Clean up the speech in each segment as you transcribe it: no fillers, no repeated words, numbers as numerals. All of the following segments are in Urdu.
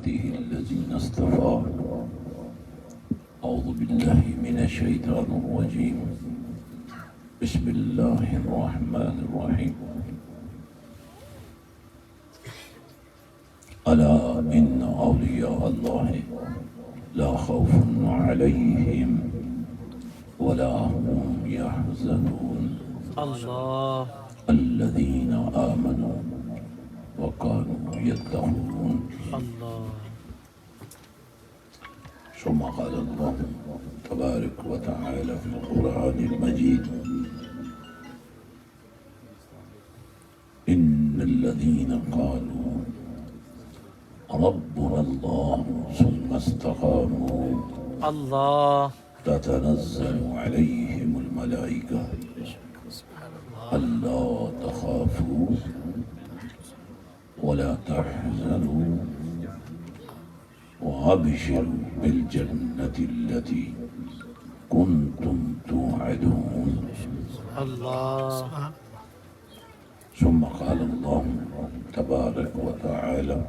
عباده الذين اصطفى أعوذ بالله من الشيطان الرجيم بسم الله الرحمن الرحيم ألا إن أولياء الله لا خوف عليهم ولا هم يحزنون اللہ الذين آمنوا وكانوا يتقون اللہ ثم قال الله تبارك وتعالى في القرآن المجيد إن الذين قالوا ربنا الله ثم استقاموا اللہ تتنزل عليهم الملائكة ألا تخافوا ولا تحزنوا وأبشروا بالجنة التي كنتم توعدون اللہ ثم قال الله تبارك وتعالى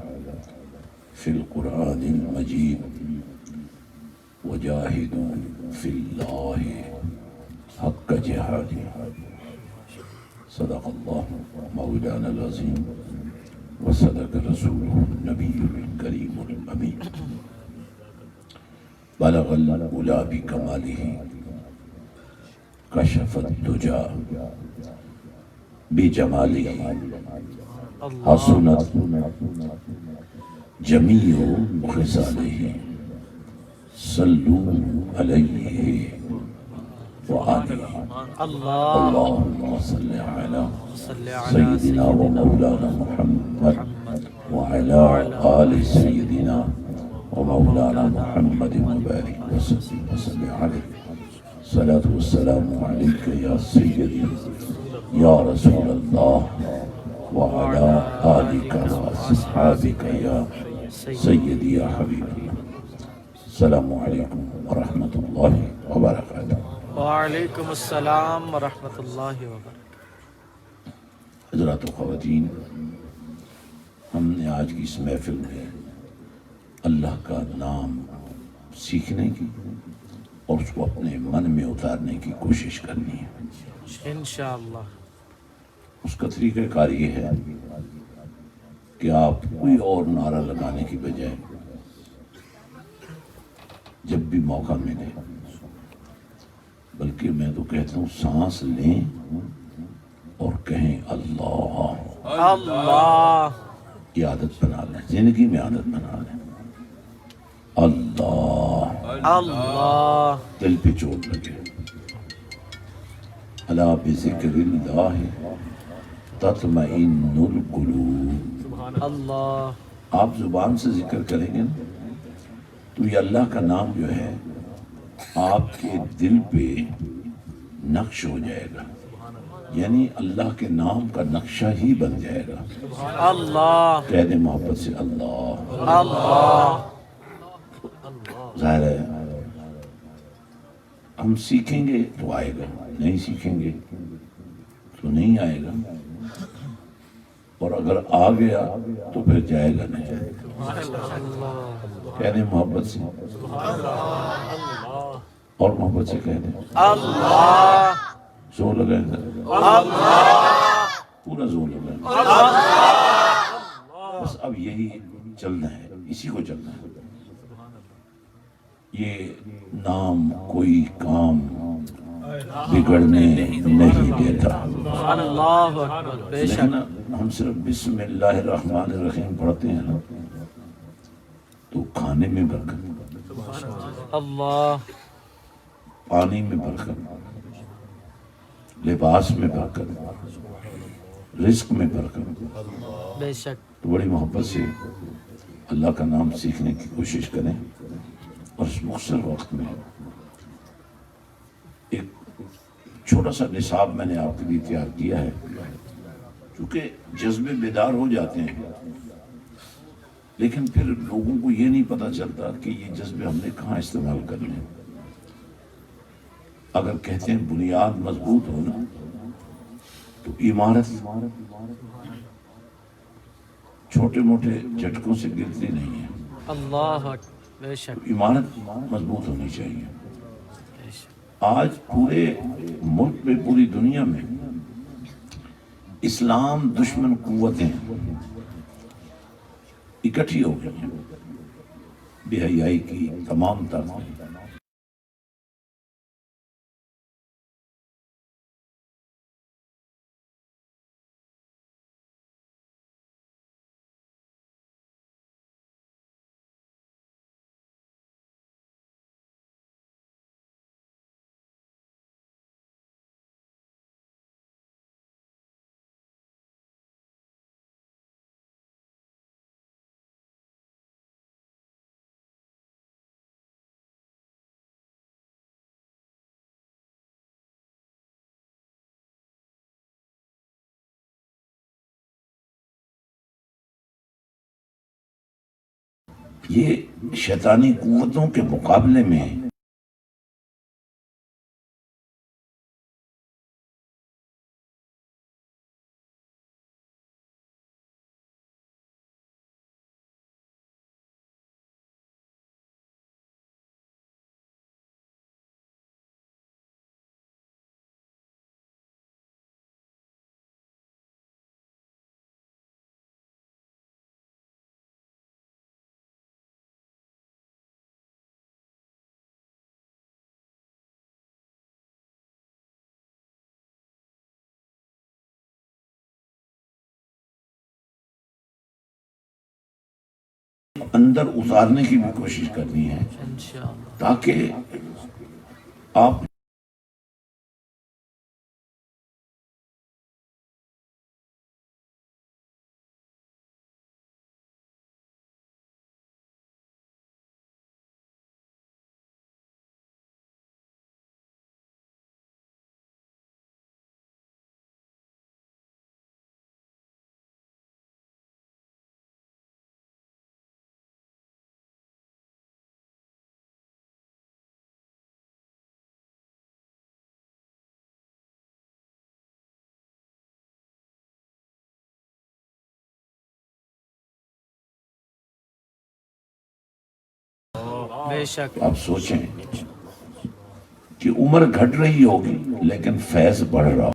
في القرآن المجيد وجاهدوا في الله حق جهاده صدق الله مولانا العظيم وصدق رسوله النبي الكريم الأمين بلغ الأولى بكماله كشف الدجى بجماله حسنت جميع خصاله صلوا عليه وآله اللہ اللهم صل على صلی علی سيدنا ومولانا محمد وعلى آل سيدنا ومولانا محمد وبارك وسلم عليه الصلاة والسلام عليك يا سيدي يا رسول الله وعلى آلك وأصحابك يا سيدي يا حبيب الله السلام عليكم ورحمة الله وبركاته وعلیکم السلام ورحمۃ اللہ وبرکاتہ۔ حضرات و خواتین، ہم نے آج کی اس محفل میں اللہ کا نام سیکھنے کی اور اس کو اپنے من میں اتارنے کی کوشش کرنی ہے۔ انشاءاللہ اس کا طریقہ کار یہ ہے کہ آپ کوئی اور نعرہ لگانے کی بجائے جب بھی موقع ملے، بلکہ میں تو کہتا ہوں سانس لیں اور کہیں اللہ، اللہ یہ عادت بنا لیں، زندگی میں عادت بنا لیں۔ اللہ اللہ دل پہ چوٹ لگے۔ الا بذکر اللہ تطمئن القلوب۔ اللہ آپ زبان سے ذکر کریں گے نا تو یہ اللہ کا نام جو ہے آپ کے دل پہ نقش ہو جائے گا، یعنی اللہ کے نام کا نقشہ ہی بن جائے گا۔ اللہ کہہ دیں محبت سے اللہ۔ اللہ ظاہر ہے ہم سیکھیں گے تو آئے گا، نہیں سیکھیں گے تو نہیں آئے گا، اور اگر آ گیا تو پھر جائے گا نہیں۔ کہہ دیں محبت سے اور محبت سے کہہ دیں اللہ زور لگائیں ذرا، پورا زور لگائیں۔ بس اب یہی چلنا ہے، اسی کو چلنا ہے۔ یہ نام کوئی کام بگڑنے نہیں دیتا، اللہ اکبر، بے شک لیکن ہم صرف بسم اللہ الرحمن الرحیم پڑھتے ہیں نا تو کھانے میں برکت، اللہ پانی میں برکت، لباس میں برکت، رزق میں برکت۔ بے شک تو بڑی محبت سے اللہ کا نام سیکھنے کی کوشش کریں، اور اس مختصر وقت میں ایک چھوٹا سا نصاب میں نے آپ کے لیے تیار کیا ہے، چونکہ جذبے بیدار ہو جاتے ہیں لیکن پھر لوگوں کو یہ نہیں پتا چلتا کہ یہ جذبے ہم نے کہاں استعمال کرنے۔ اگر کہتے ہیں بنیاد مضبوط ہونا تو عمارت چھوٹے موٹے جھٹکوں سے گرتی نہیں ہے۔ اللہ اکبر بے شک عمارت مضبوط ہونی چاہیے. بے شک آج پورے ملک میں، پوری دنیا میں اسلام دشمن قوتیں اکٹھی ہو گئی ہیں، بے حیائی کی تمام طرح. یہ شیطانی قوتوں کے مقابلے میں اندر اتارنے کی بھی کوشش کرنی ہے، انشاءاللہ تاکہ آپ بے شک آپ سوچیں کہ عمر گھٹ رہی ہوگی لیکن فیض بڑھ رہا ہو.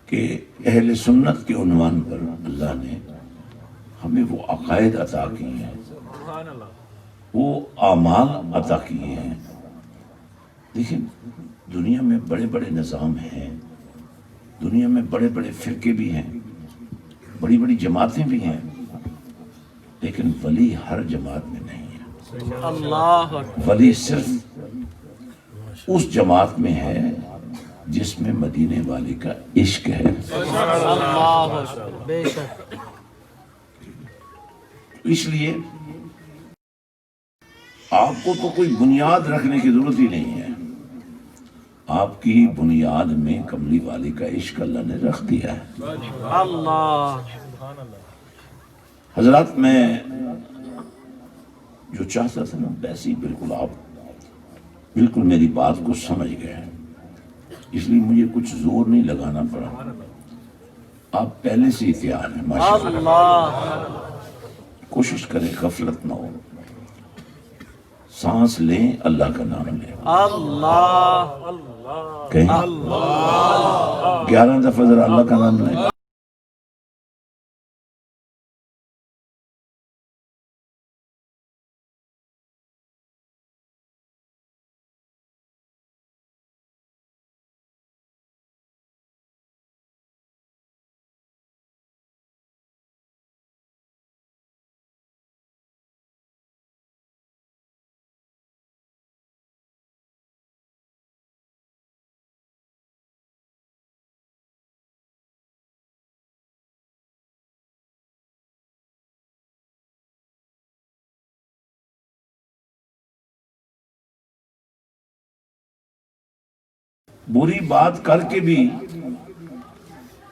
کہ اہل سنت کے عنوان پر اللہ نے ہمیں وہ عقائد عطا کی ہیں، وہ اعمال عطا کیے ہیں. لیکن دنیا میں بڑے بڑے نظام ہیں، دنیا میں بڑے بڑے فرقے بھی ہیں، بڑی بڑی جماعتیں بھی ہیں، لیکن ولی ہر جماعت میں نہیں ہے. اللہ اکبر ولی صرف اس جماعت میں ہے جس میں مدینے والے کا عشق ہے. اللہ اکبر بے شک اس لیے آپ کو تو کوئی بنیاد رکھنے کی ضرورت ہی نہیں ہے، آپ کی بنیاد میں کملی والی کا عشق اللہ نے رکھ دیا ہے. اللہ حضرات میں جو چاہتا تھا نا ویسے ہی بالکل آپ بالکل میری بات کو سمجھ گئے، اس لیے مجھے کچھ زور نہیں لگانا پڑا. آپ پہلے سے ہی تیار ہیں ماشاءاللہ. اللہ کوشش کریں غفلت نہ ہو، سانس لیں اللہ کا نام لیں. اللہ کہیں 11 دفعہ ذرا اللہ کا نام لیں. بری بات کر کے بھی،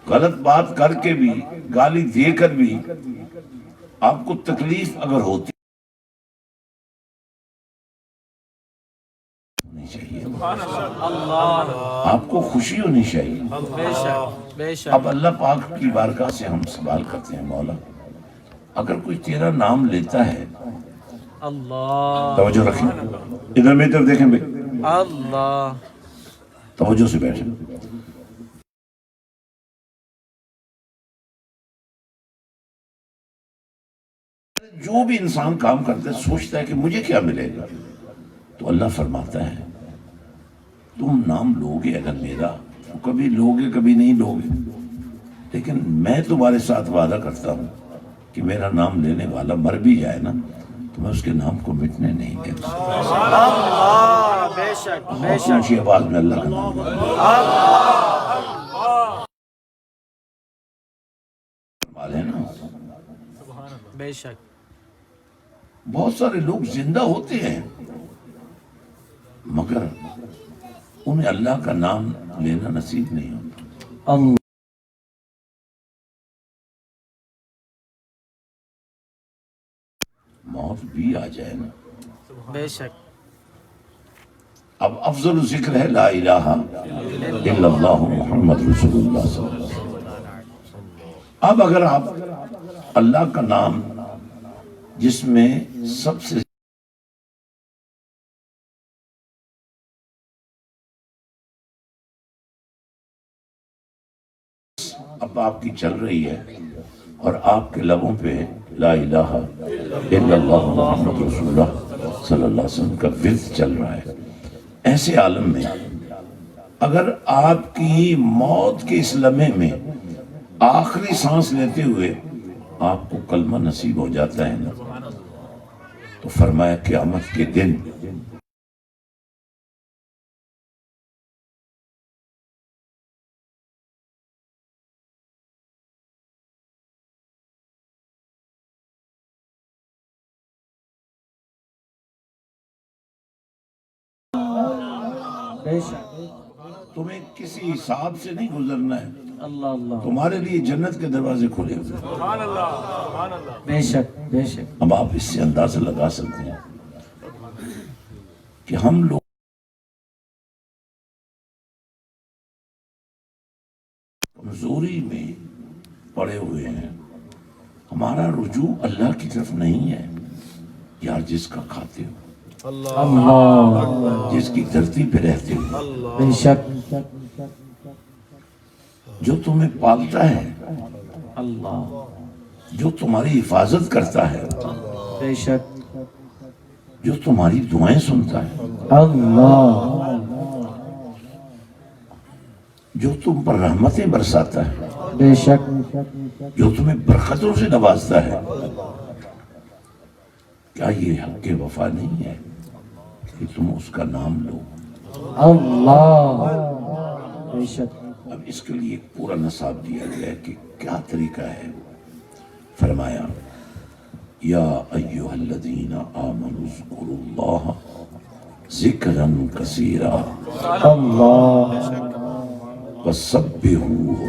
غلط بات کر کے بھی، گالی دے کر بھی آپ کو تکلیف اگر ہوتی ہونی چاہیے، اللہ، آپ کو خوشی ہونی چاہیے۔ بے شک بے شک، اب اللہ پاک کی بارگاہ سے ہم سوال کرتے ہیں، مولا اگر کوئی تیرا نام لیتا ہے، اللہ توجہ رکھیں، ادھر میری طرف دیکھیں بھائی، اللہ، توجہ سے بیٹھیں۔ جو بھی انسان کام کرتا ہے سوچتا ہے کہ مجھے کیا ملے گا، تو اللہ فرماتا ہے تم نام لوگے اگر میرا تو کبھی لوگے کبھی نہیں لوگے، لیکن میں تمہارے ساتھ وعدہ کرتا ہوں کہ میرا نام لینے والا مر بھی جائے نا تو میں اس کے نام کو مٹنے نہیں دیتا۔ اللہ، بے شک بے بہت شک، اونچی آواز میں اللہ کا نام والے نا۔ بے شک، بہت سارے لوگ زندہ ہوتے ہیں مگر انہیں اللہ کا نام لینا نصیب نہیں ہوتا۔ اللہ، موت بھی آ جائے نا، بے شک، اب افضل ذکر ہے لا الہ الا اللہ محمد رسول اللہ صلی اللہ علیہ وسلم۔ اب اگر آپ اللہ کا نام جس میں سب سے اب آپ کی چل رہی ہے اور آپ کے لبوں پہ لا الہ الا اللہ محمد رسول اللہ صلی اللہ علیہ وسلم کا ورد چل رہا ہے، ایسے عالم میں اگر آپ کی موت کے اس لمحے میں آخری سانس لیتے ہوئے آپ کو کلمہ نصیب ہو جاتا ہے نا، تو فرمایا قیامت کے دن بے شک، تمہیں کسی حساب سے نہیں گزرنا ہے، اللہ اللہ، تمہارے لیے جنت کے دروازے کھلے ہوئے۔ بے شک بے شک، اب آپ اس سے اندازہ لگا سکتے ہیں کہ ہم لوگ کمزوری میں پڑے ہوئے ہیں، ہمارا رجوع اللہ کی طرف نہیں ہے۔ یار جس کا کھاتے ہو، اللہ، جس کی دھرتی پہ رہتے ہو، بے شک، جو تمہیں پالتا ہے، اللہ، جو تمہاری حفاظت کرتا ہے، بے شک، جو تمہاری دعائیں سنتا ہے، اللہ، جو تم پر رحمتیں برساتا ہے، بے شک، جو تمہیں برکتوں سے نوازتا ہے، کیا یہ حق وفا نہیں ہے کہ تم اس کا نام لو؟ اللہ، بے شک، اب اس کے لیے ایک پورا نصاب دیا گیا ہے کہ کیا طریقہ ہے۔ فرمایا یا ایھا الذین آمنوا اذکروا اللہ ذکرا کثیرا اللہ، وسبحوہ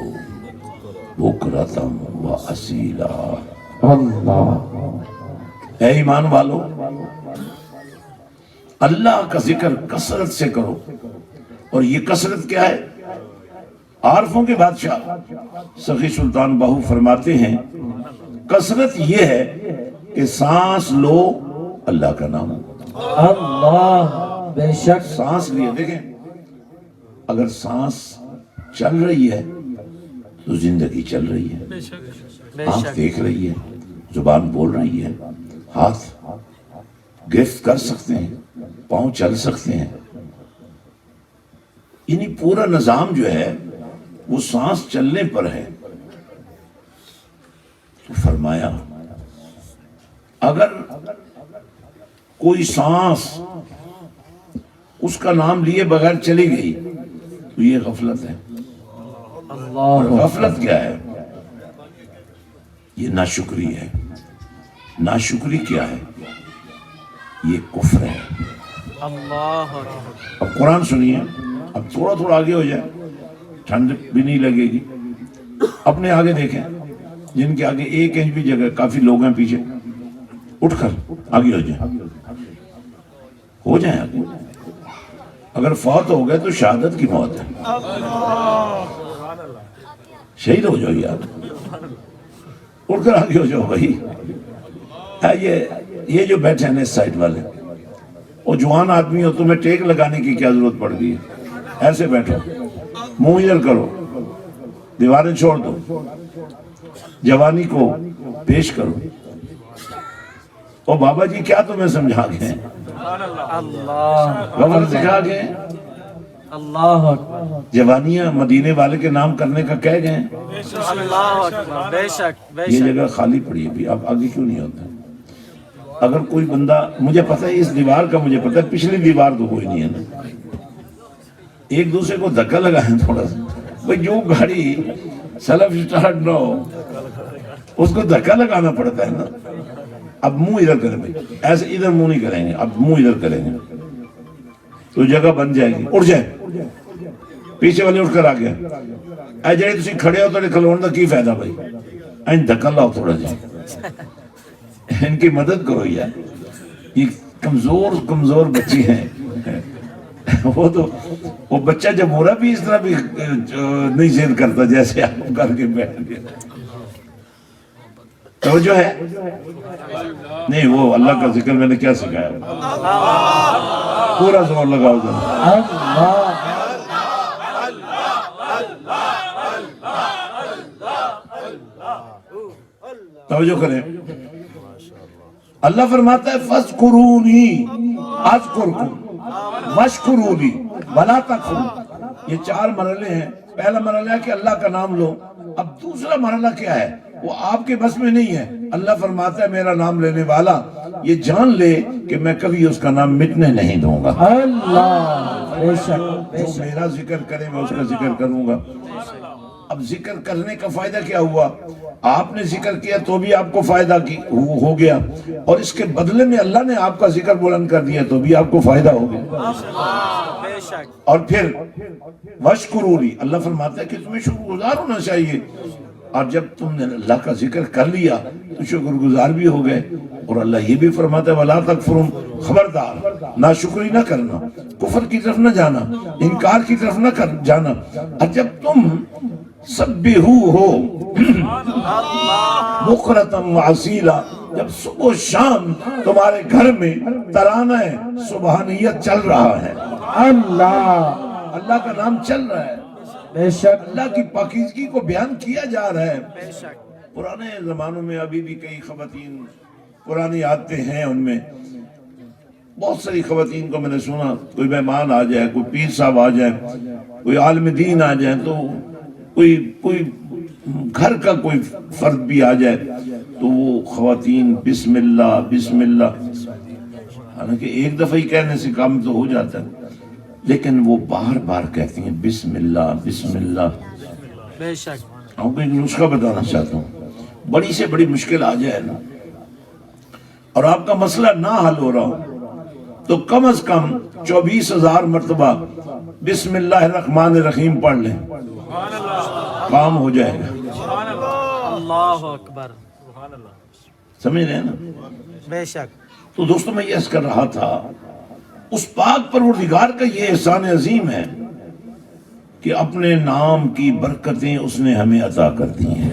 بکرۃ واصیلا۔ اللہ، اے ایمان والو، اللہ کا ذکر کثرت سے کرو، اور یہ کثرت کیا ہے؟ عارفوں کے بادشاہ سخی سلطان باہو فرماتے ہیں کثرت یہ ہے کہ سانس لو اللہ کا نام، اللہ، بے شک، سانس لیے دیکھیں، اگر سانس چل رہی ہے تو زندگی چل رہی ہے، بے آنکھ شک، دیکھ رہی ہے، زبان بول رہی ہے، ہاتھ گرفت کر سکتے ہیں، پاؤں چل سکتے ہیں، یعنی پورا نظام جو ہے وہ سانس چلنے پر ہے۔ تو فرمایا اگر کوئی سانس اس کا نام لیے بغیر چلی گئی تو یہ غفلت ہے۔ اور اللہ، غفلت کیا ہے؟ یہ ناشکری ہے۔ ناشکری کیا ہے؟ یہ کفر ہے۔ اللہ، اب قرآن سنیے، اب تھوڑا تھوڑا آگے ہو جائے، ٹھنڈ بھی نہیں لگے گی. اپنے آگے دیکھیں، جن کے آگے 1 انچ بھی جگہ، کافی لوگ ہیں پیچھے، اٹھ کر آگے ہو جائیں آگے. اگر فوت ہو گئے تو شہادت کی موت ہے، شہید ہو جاؤ یار، اٹھ کر آگے ہو جاؤ بھائی. یہ جو بیٹھے ہیں اس سائڈ والے، وہ جوان آدمی ہو، تمہیں ٹیک لگانے کی کیا ضرورت پڑ گئی ہے؟ ایسے بیٹھو، منہ ادھر کرو، دیواریں چھوڑ دو، جوانی کو پیش کرو. اور بابا جی کیا تمہیں سمجھا گئے؟ بابا سکھا گئے. اللہ اکبر. جوانیاں مدینے والے کے نام کرنے کا کہہ گئے. اللہ اکبر. بے شک یہ جگہ خالی پڑی ہے بھی، اب آگے کیوں نہیں ہوتا؟ اگر کوئی بندہ، مجھے پتہ ہے اس دیوار کا، مجھے پتہ ہے پچھلی دیوار تو کوئی نہیں ہے نا، ایک دوسرے کو دھکا لگائیں تھوڑا سا. بھئی جو گاڑی سیلف سٹارٹ نہ ہو اس کو دھکا لگانا پڑتا ہے نا. اب منہ ادھر کریں بھائی، ایسے ادھر منہ نہیں کریں گے، اب منہ ادھر کریں گے تو جگہ بن جائے گی. اٹھ جائے، پیچھے والے اٹھ کر آ گیا. اے جڑے تسی کھڑے ہو تو کھلون دا کی فائدہ بھائی؟ این دھکا لاؤ تھوڑا جا، ان کی مدد کرو یار. یہ کمزور بچے ہیں. وہ بچہ جب ہو رہا بھی اس طرح بھی نہیں ذہن کرتا جیسے آپ کر کے بیٹھ گئے. توجہ ہے؟ نہیں، وہ اللہ کا ذکر میں نے کیا سکھایا؟ پورا زور لگاؤ ذرا. توجہ کریں. اللہ فرماتا ہے فَاذْكُرُونِي أَذْكُرْكُمْ وَاشْكُرُوا لِي وَلَا تَكْفُرُونِ. یہ 4 مرحلے ہیں. پہلا مرحلہ ہے کہ اللہ کا نام لو. اب دوسرا مرحلہ کیا ہے؟ وہ آپ کے بس میں نہیں ہے. اللہ فرماتا ہے میرا نام لینے والا یہ جان لے کہ میں کبھی اس کا نام مٹنے نہیں دوں گا. اللہ. بے شک. جو میرا ذکر کرے میں اس کا ذکر کروں گا. اب ذکر کرنے کا فائدہ کیا ہوا؟ آپ نے ذکر کیا تو بھی آپ کو فائدہ ہو گیا، اور اس کے بدلے میں اللہ نے آپ کا ذکر بلند کر دیا تو بھی آپ کو فائدہ ہو گیا. اور پھر وَاشْكُرُوا لِي، اللہ فرماتا ہے کہ تمہیں شکر گزار ہونا چاہیے. اور جب تم نے اللہ کا ذکر کر لیا تو شکر گزار بھی ہو گئے. اور اللہ یہ بھی فرماتا ہے وَلَا تَكْفُرُونَ، خبردار ناشکری نہ کرنا، کفر کی طرف نہ جانا، انکار کی طرف نہ جانا. اور جب تم سبحو ہو بکرۃ وعصیلا، جب صبح و شام تمہارے گھر میں ترانہ سبحانیت چل رہا ہے، اللہ کا نام چل رہا ہے، بے شک. اللہ کی پاکیزگی کو بیان کیا جا رہا ہے. پرانے زمانوں میں ابھی بھی کئی خواتین پرانی عادتیں ہیں، ان میں بہت ساری خواتین کو میں نے سنا، کوئی مہمان آ جائے، کوئی پیر صاحب آ جائے، کوئی عالم دین آ جائے، تو کوئی گھر کا کوئی فرد بھی آ جائے تو وہ خواتین بسم اللہ بسم اللہ، حالانکہ ایک دفعہ ہی کہنے سے کام تو ہو جاتا ہے، لیکن وہ بار بار کہتی ہیں بسم اللہ بسم اللہ. بے شک. آپ کو ایک نسخہ بتانا چاہتا ہوں. بڑی سے بڑی مشکل آ جائے نا اور آپ کا مسئلہ نہ حل ہو رہا ہو تو کم از کم 24,000 مرتبہ بسم اللہ الرحمن الرحیم پڑھ لیں، کام ہو جائے گا. اللہ اکبر. سمجھ رہے ہیں نا؟ بے شک. تو دوستوں میں یہ عرض کر رہا تھا، اس پاک پروردگار کا یہ احسان عظیم ہے کہ اپنے نام کی برکتیں اس نے ہمیں عطا کر دی ہیں.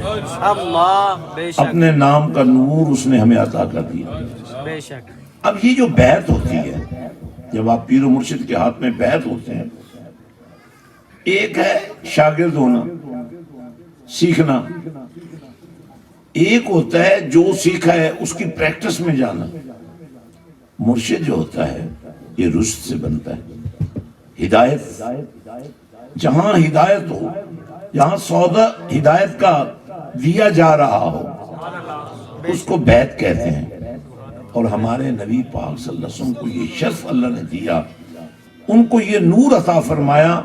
اللہ. بے شک. اپنے نام کا نور اس نے ہمیں عطا کر دیا. بے شک. اب یہ جو بیعت ہوتی ہے، جب آپ پیر و مرشد کے ہاتھ میں بیعت ہوتے ہیں، ایک ہے شاگرد ہونا، سیکھنا، ایک ہوتا ہے جو سیکھا ہے اس کی پریکٹس میں جانا. مرشد جو ہوتا ہے یہ رشد سے بنتا ہے. ہدایت، جہاں ہدایت ہو، جہاں سودا ہدایت کا دیا جا رہا ہو، اس کو بیعت کہتے ہیں. اور ہمارے نبی پاک صلی اللہ علیہ وسلم کو یہ شرف اللہ نے دیا، ان کو یہ نور عطا فرمایا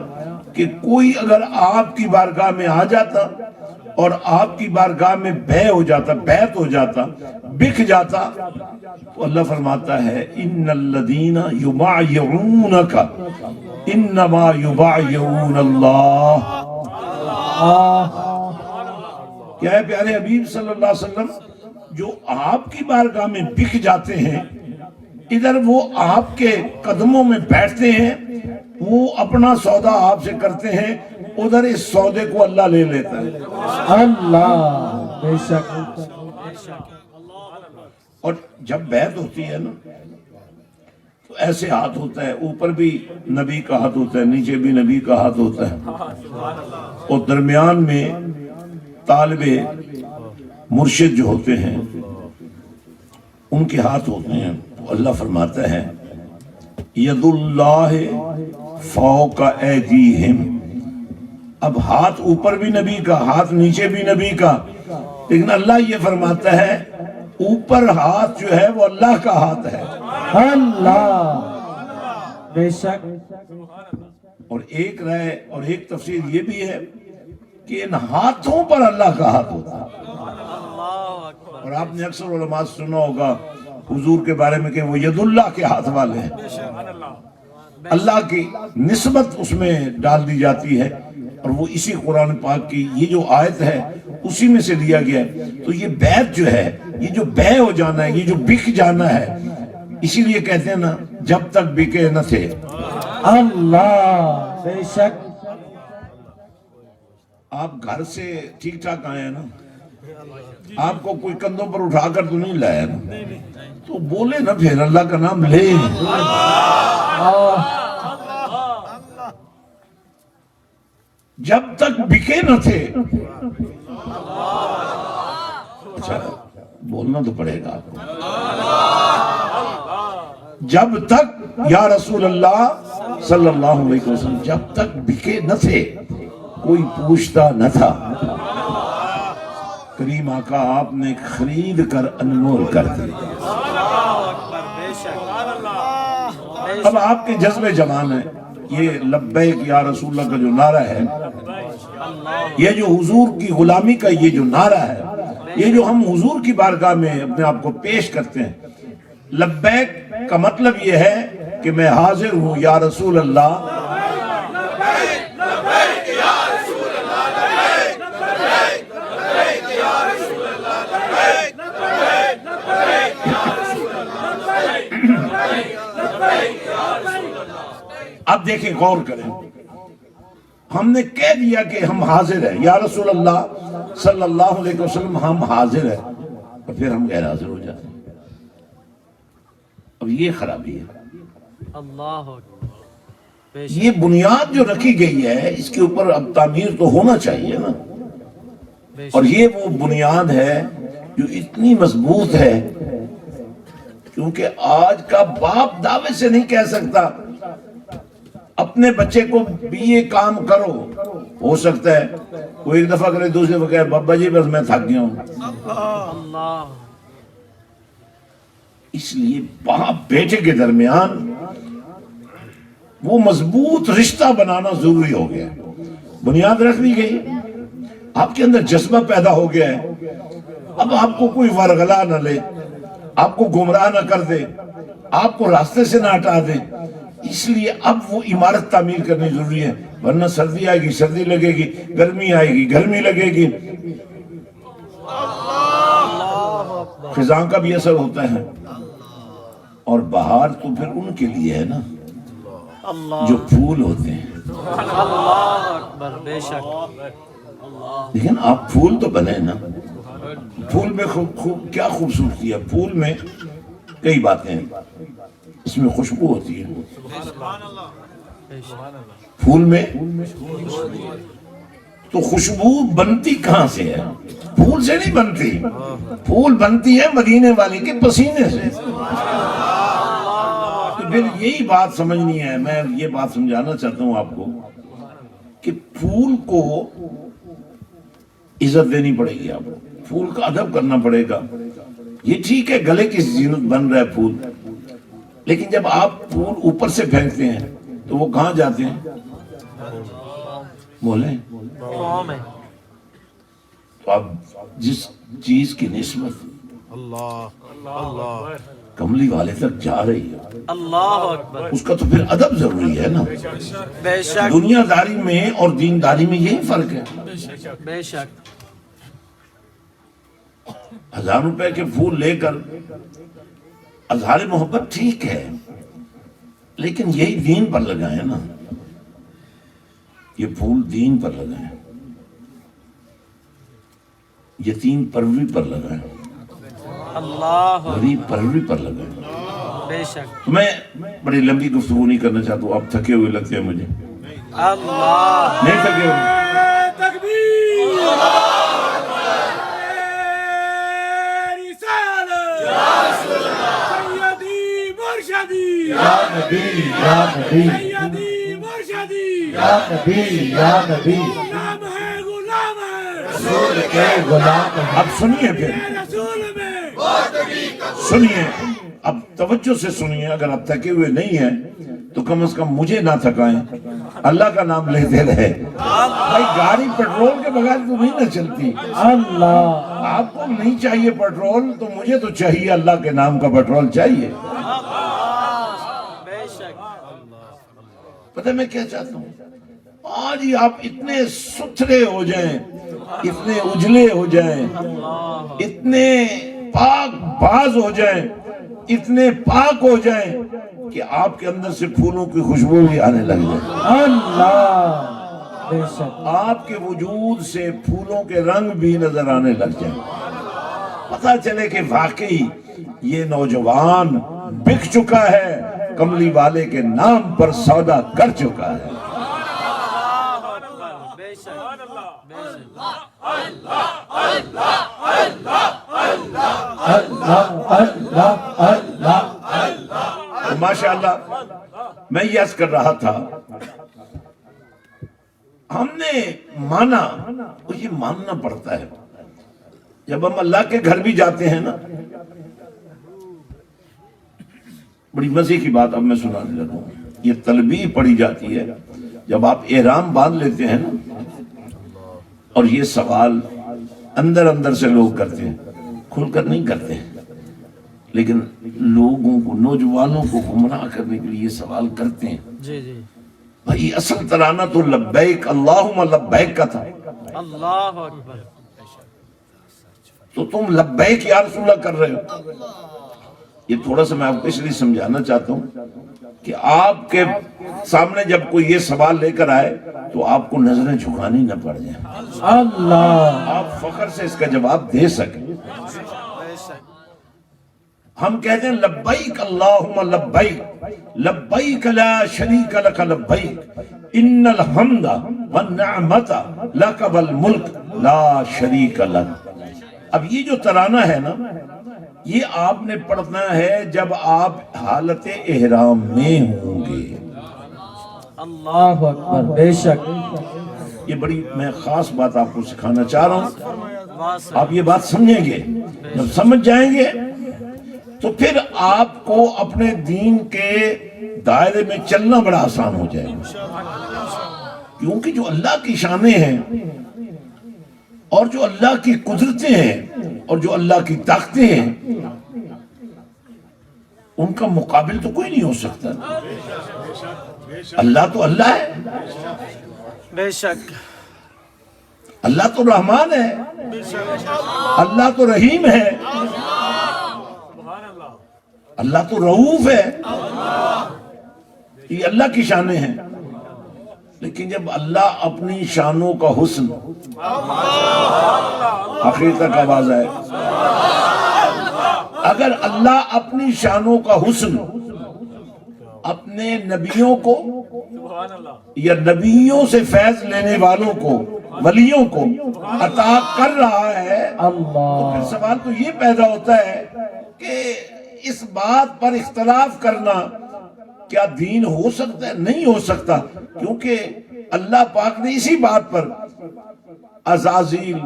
کہ کوئی اگر آپ کی بارگاہ میں آ جاتا اور آپ کی بارگاہ میں بیعت ہو جاتا، بک جاتا، تو اللہ فرماتا ہے ان الذین یبایعونک انما یبایعون اللہ. کیا ہے پیارے حبیب صلی اللہ علیہ وسلم، جو آپ کی بارگاہ میں بک جاتے ہیں، ادھر وہ آپ کے قدموں میں بیٹھتے ہیں، وہ اپنا سودا آپ سے کرتے ہیں، ادھر اس سودے کو اللہ لے لیتا ہے. اللہ بے شک. اور جب بیعت ہوتی ہے نا تو ایسے ہاتھ ہوتا ہے، اوپر بھی نبی کا ہاتھ ہوتا ہے، نیچے بھی نبی کا ہاتھ ہوتا ہے، اور درمیان میں طالب مرشد جو ہوتے ہیں ان کے ہاتھ ہوتے ہیں. تو اللہ فرماتا ہے ید اللہ فوق ایدیہم. اب ہاتھ اوپر بھی نبی کا، ہاتھ نیچے بھی نبی کا، لیکن اللہ یہ فرماتا ہے اوپر ہاتھ جو ہے وہ اللہ کا ہاتھ ہے. اللہ بے شک. اور ایک رائے اور ایک تفسیر یہ بھی ہے کہ ان ہاتھوں پر اللہ کا ہاتھ ہوتا ہے. اور آپ نے اکثر علماء سے سنا ہوگا حضور کے بارے میں کہ وہ ید اللہ کے ہاتھ والے ہیں، اللہ کی نسبت اس میں ڈال دی جاتی ہے. اور وہ اسی قرآن پاک کی یہ جو آیت ہے اسی میں سے لیا گیا ہے. تو یہ بیعت جو ہے، یہ جو بے ہو جانا ہے، یہ جو بک جانا ہے، اسی لیے کہتے ہیں نا جب تک بکے نہ تھے. اللہ بے شک. آپ گھر سے ٹھیک ٹھاک آئے ہیں نا، آپ کو کوئی کندھوں پر اٹھا کر تو نہیں لایا نا، تو بولے نا پھر اللہ کا نام لے. جب تک بکے نہ تھے. اچھا بولنا تو پڑے گا آپ کو. جب تک یا رسول اللہ صلی اللہ علیہ وسلم جب تک بکے نہ تھے کوئی پوچھتا نہ تھا. کریم آقا آپ نے خرید کر انمول کر دی. اب آپ کے جذبے جوان ہیں. یہ لبیک یا رسول اللہ کا جو نعرہ ہے، یہ جو حضور کی غلامی کا یہ جو نعرہ ہے، یہ جو ہم حضور کی بارگاہ میں اپنے آپ کو پیش کرتے ہیں، لبیک کا مطلب یہ ہے کہ میں حاضر ہوں یا رسول اللہ. اب دیکھیں غور کریں، ہم نے کہہ دیا کہ ہم حاضر ہیں یا رسول اللہ صلی اللہ علیہ وسلم، ہم حاضر ہیں، اور پھر ہم غیر حاضر ہو جاتے ہیں. اب یہ خرابی ہے. اللہ یہ بنیاد جو رکھی گئی ہے اس کے اوپر اب تعمیر تو ہونا چاہیے نا. اور یہ وہ بنیاد ہے جو اتنی مضبوط ہے، کیونکہ آج کا باپ دعوے سے نہیں کہہ سکتا اپنے بچے کو بھی یہ کام کرو. ہو سکتا ہے وہ ایک دفعہ کرے، دوسرے دفعہ کہے بابا جی بس میں تھک گیا ہوں. اس لیے باپ بیٹے کے درمیان وہ مضبوط رشتہ بنانا ضروری ہو گیا. بنیاد رکھ دی گئی، آپ کے اندر جذبہ پیدا ہو گیا ہے. اب آپ کو کوئی ورغلا نہ لے، آپ کو گمراہ نہ کر دے، آپ کو راستے سے نہ ہٹا دے. اس لیے اب وہ عمارت تعمیر کرنی ضروری ہے، ورنہ سردی آئے گی سردی لگے گی، گرمی آئے گی گرمی لگے گی. خزاں کا بھی اثر ہوتا ہے. اور بہار تو پھر ان کے لیے ہے نا جو پھول ہوتے ہیں. اللہ اکبر بے شک. لیکن آپ پھول تو بنے نا. پھول میں کیا خوبصورتی ہے. پھول میں کئی باتیں ہیں. اس میں خوشبو ہوتی ہے پھول میں. تو خوشبو بنتی کہاں سے ہے؟ پھول سے نہیں بنتی. پھول بنتی ہے مدینے والے کے پسینے سے. تو پھر یہی بات سمجھنی ہے. میں یہ بات سمجھانا چاہتا ہوں آپ کو کہ پھول کو عزت دینی پڑے گی. آپ کو پھول کا ادب کرنا پڑے گا. یہ ٹھیک ہے گلے کی زینت بن رہا ہے پھول، لیکن جب آپ پھول اوپر سے پھینکتے ہیں تو وہ کہاں جاتے ہیں؟ بولیں. تو اب جس چیز کی نسبت کملی والے تک جا رہی ہے، اللہ اکبر، اس کا تو پھر ادب ضروری ہے نا۔ بے شک دنیا داری میں اور دینداری میں یہی فرق ہے۔ بے شک، 1000 روپے کے پھول لے کر اظہار محبت ٹھیک ہے، لیکن یہی دین پر لگائیں نا، یہ پھول دین پر لگائیں، یتیم پروری پر لگائیں، اللہ غریب پروری پر لگائیں۔ بے شک، تو میں بڑی لمبی گفتگو نہیں کرنا چاہتا ہوں، آپ تھکے ہوئے لگتے ہیں مجھے، اللہ نہیں تھکے ہوئے؟ یا نبی یا نبی یا نبی یا نبی، رسول کے غلام ہیں۔ اب سنیے، پھر سنیے، اب توجہ سے سنیے، اگر آپ تھکے ہوئے نہیں ہیں تو کم از کم مجھے نہ تھکائیں، اللہ کا نام لیتے رہے۔ بھائی گاڑی پیٹرول کے بغیر تو نہیں نہ چلتی، اللہ آپ کو نہیں چاہیے پیٹرول تو مجھے تو چاہیے، اللہ کے نام کا پیٹرول چاہیے۔ بے شک، پتہ میں کیا چاہتا ہوں، آج ہی آپ اتنے ستھرے ہو جائیں، اتنے اجلے ہو جائیں، اتنے پاک باز ہو جائیں، اتنے پاک ہو جائیں کہ آپ کے اندر سے پھولوں کی خوشبو بھی آنے لگ جائے، اللہ بے شک، آپ کے وجود سے پھولوں کے رنگ بھی نظر آنے لگ جائیں، پتہ چلے کہ واقعی یہ نوجوان بک چکا ہے، کملی والے کے نام پر سودا کر چکا ہے۔ بے شک، اللہ اللہ اللہ، ماشاءاللہ میں یہ عرض کر رہا تھا، ہم نے مانا، وہ یہ ماننا پڑتا ہے، جب ہم اللہ کے گھر بھی جاتے ہیں نا، بڑی مزے کی بات اب میں سنانے لگا ہوں، یہ تلبیہ پڑھی جاتی ہے جب آپ احرام باندھ لیتے ہیں نا، اور یہ سوال اندر اندر سے لوگ کرتے ہیں، کھل کر نہیں کرتے ہیں، لیکن لوگوں کو، نوجوانوں کو گمراہ کرنے کے لیے یہ سوال کرتے ہیں۔ جی جی، بھائی اصل ترانہ تو لبیک اللہم لبیک کا تھا، اللہ اکبر، تو تم لبیک یا رسول اللہ کر رہے ہو۔ یہ تھوڑا سا میں آپ کو اس لیے سمجھانا چاہتا ہوں کہ آپ کے سامنے جب کوئی یہ سوال لے کر آئے تو آپ کو نظریں جھکانی نہ پڑ جائیں، اللہ آپ فخر سے اس کا جواب دے سکیں۔ ہم کہتے ہیں لبیک اللہم لبیک، لبیک لا شریک لک لبیک، ان الحمد والنعمت لک والملک لا شریک لک۔ اب یہ جو ترانہ ہے نا، یہ آپ نے پڑھنا ہے جب آپ حالت احرام میں ہوں گے۔ اللہ اکبر، بے شک، یہ بڑی میں خاص بات آپ کو سکھانا چاہ رہا ہوں، واہ، آپ یہ بات سمجھیں گے، جب سمجھ جائیں گے تو پھر آپ کو اپنے دین کے دائرے میں چلنا بڑا آسان ہو جائے گا، کیونکہ جو اللہ کی شانیں ہیں اور جو اللہ کی قدرتیں ہیں اور جو اللہ کی طاقتیں ہیں، ان کا مقابل تو کوئی نہیں ہو سکتا۔ اللہ تو اللہ ہے، بے شک، اللہ تو رحمان ہے، اللہ تو رحیم ہے، اللہ تو رؤوف ہے، یہ اللہ کی شانیں ہیں۔ لیکن جب اللہ اپنی شانوں کا حسن، آخر تک آواز آئے، اگر اللہ اپنی شانوں کا حسن اپنے نبیوں کو یا نبیوں سے فیض لینے والوں کو، ولیوں کو عطا کر رہا ہے، تو پھر سوال تو یہ پیدا ہوتا ہے کہ اس بات پر اختلاف کرنا کیا دین ہو سکتا ہے؟ نہیں ہو سکتا، کیونکہ اللہ پاک نے اسی بات پر عزازیل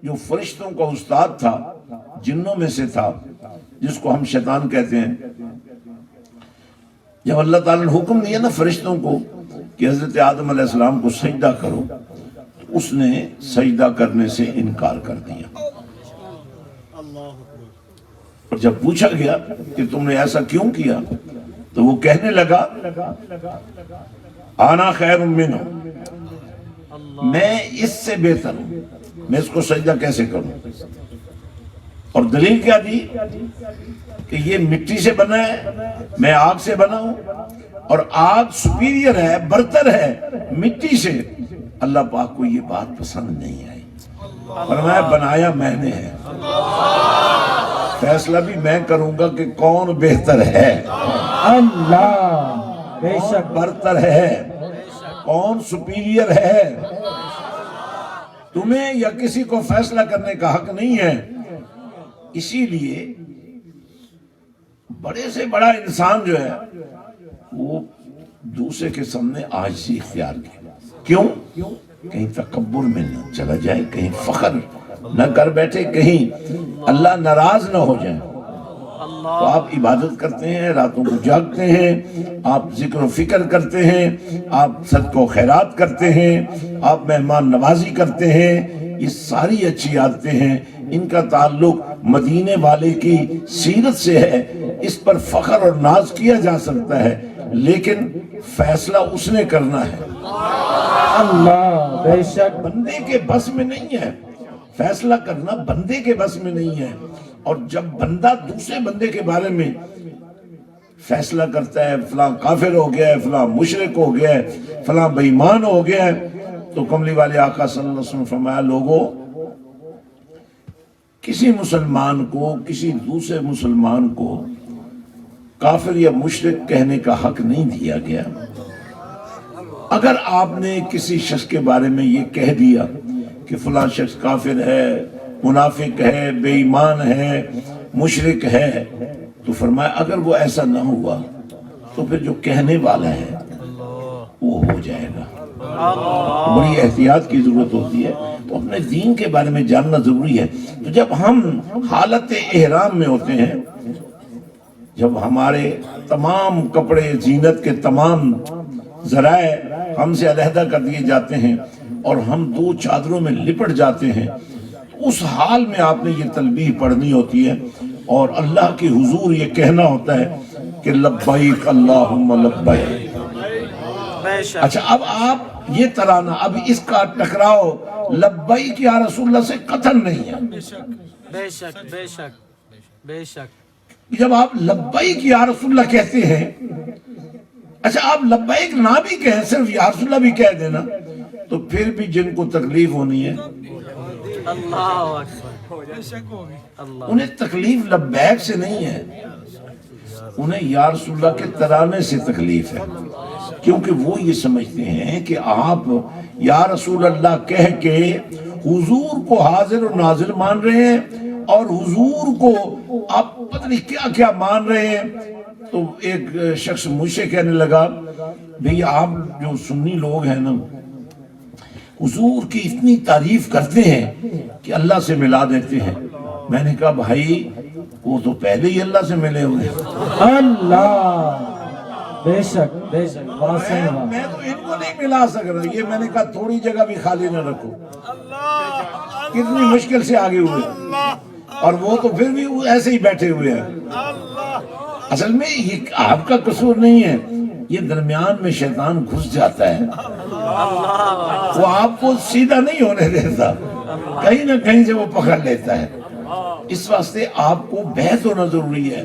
جو فرشتوں کا استاد تھا، جنوں میں سے تھا، جس کو ہم شیطان کہتے ہیں، جب اللہ تعالیٰ نے حکم دیا نا فرشتوں کو کہ حضرت آدم علیہ السلام کو سجدہ کرو، تو اس نے سجدہ کرنے سے انکار کر دیا۔ اور جب پوچھا گیا کہ تم نے ایسا کیوں کیا تو وہ کہنے لگا آنا خیر منہ، میں اس سے بہتر ہوں، میں اس کو سجدہ کیسے کروں؟ اور دلیل کیا دی کہ یہ مٹی سے بنا ہے، میں آگ سے بنا ہوں، اور آگ سپیریئر ہے، برتر ہے مٹی سے۔ اللہ پاک کو یہ بات پسند نہیں آئی، فرمایا بنایا میں نے ہے، فیصلہ بھی میں کروں گا کہ کون بہتر ہے، اللہ بے شک برتر ہے، کون سپیریئر ہے۔ تمہیں یا کسی کو فیصلہ کرنے کا حق نہیں ہے۔ اسی لیے بڑے سے بڑا انسان جو ہے وہ دوسرے کے سامنے عاجزی اختیار کی، کیوں؟ کہیں تکبر میں نہ چلا جائے، کہیں فخر نہ کر بیٹھے، کہیں اللہ ناراض نہ ہو جائے۔ تو آپ عبادت کرتے ہیں، راتوں کو جاگتے ہیں، آپ ذکر و فکر کرتے ہیں، آپ صدقہ و خیرات کرتے ہیں، آپ مہمان نوازی کرتے ہیں، یہ ساری اچھی عادتیں ہیں، ان کا تعلق مدینے والے کی سیرت سے ہے، اس پر فخر اور ناز کیا جا سکتا ہے، لیکن فیصلہ اس نے کرنا ہے، اللہ بے شک بندے کے بس میں نہیں ہے۔ فیصلہ کرنا بندے کے بس میں نہیں ہے، اور جب بندہ دوسرے بندے کے بارے میں فیصلہ کرتا ہے فلاں کافر ہو گیا ہے، فلاں مشرک ہو گیا ہے، فلاں بے ایمان ہو گیا ہے، تو کملی والے آقا صلی اللہ علیہ وسلم فرمایا لوگوں، کسی مسلمان کو، کسی دوسرے مسلمان کو کافر یا مشرک کہنے کا حق نہیں دیا گیا۔ اگر آپ نے کسی شخص کے بارے میں یہ کہہ دیا کہ فلاں شخص کافر ہے، منافق ہے، بے ایمان ہے، مشرک ہے، تو فرمایا اگر وہ ایسا نہ ہوا تو پھر جو کہنے والا ہے وہ ہو جائے گا۔ بڑی احتیاط کی ضرورت ہوتی ہے، تو اپنے دین کے بارے میں جاننا ضروری ہے۔ تو جب ہم حالت احرام میں ہوتے ہیں، جب ہمارے تمام کپڑے زینت کے تمام ذرائع ہم سے علیحدہ کر دیے جاتے ہیں اور ہم دو چادروں میں لپٹ جاتے ہیں، اس حال میں آپ نے یہ تلبیح پڑھنی ہوتی ہے اور اللہ کے حضور یہ کہنا ہوتا ہے کہ لبیک اللہم لبیک۔ اچھا، اب آپ یہ ترانہ، اب اس کا ٹکراؤ لبیک یا رسول اللہ سے قطعاً نہیں ہے۔ بے شک بے شک بے شک۔ جب آپ لبیک یا رسول اللہ کہتے ہیں، اچھا آپ لبیک نہ بھی کہیں، صرف یا رسول اللہ بھی کہہ دینا، تو پھر بھی جن کو تکلیف ہونی ہے اللہ اکبر، انہیں تکلیف لبیک سے نہیں ہے، انہیں یا رسول اللہ کے ترانے سے تکلیف ہے، کیونکہ وہ یہ سمجھتے ہیں کہ آپ یا رسول اللہ کہہ کے حضور کو حاضر و ناظر مان رہے ہیں اور حضور کو آپ پتہ نہیں کیا کیا مان رہے ہیں۔ تو ایک شخص مجھ سے کہنے لگا بھئی آپ جو سنی لوگ ہیں نا، حضور کی اتنی تعریف کرتے ہیں کہ اللہ سے ملا دیتے ہیں۔ میں نے کہا بھائی وہ تو پہلے ہی اللہ سے ملے ہوئے ہیں۔ اللہ بے شک بے شک، واضح بات۔ میں تو ان کو نہیں ملا سک رہا، یہ میں نے کہا تھوڑی جگہ بھی خالی نہ رکھو، کتنی مشکل سے آگے ہوئے، اور وہ تو پھر بھی ایسے ہی بیٹھے ہوئے ہیں۔ اصل میں یہ آپ کا قصور نہیں ہے، یہ درمیان میں شیطان گھس جاتا ہے، وہ آپ کو سیدھا نہیں ہونے دیتا، کہیں نہ کہیں سے وہ پکڑ لیتا ہے۔ اس واسطے آپ کو بیعت ہونا ضروری ہے،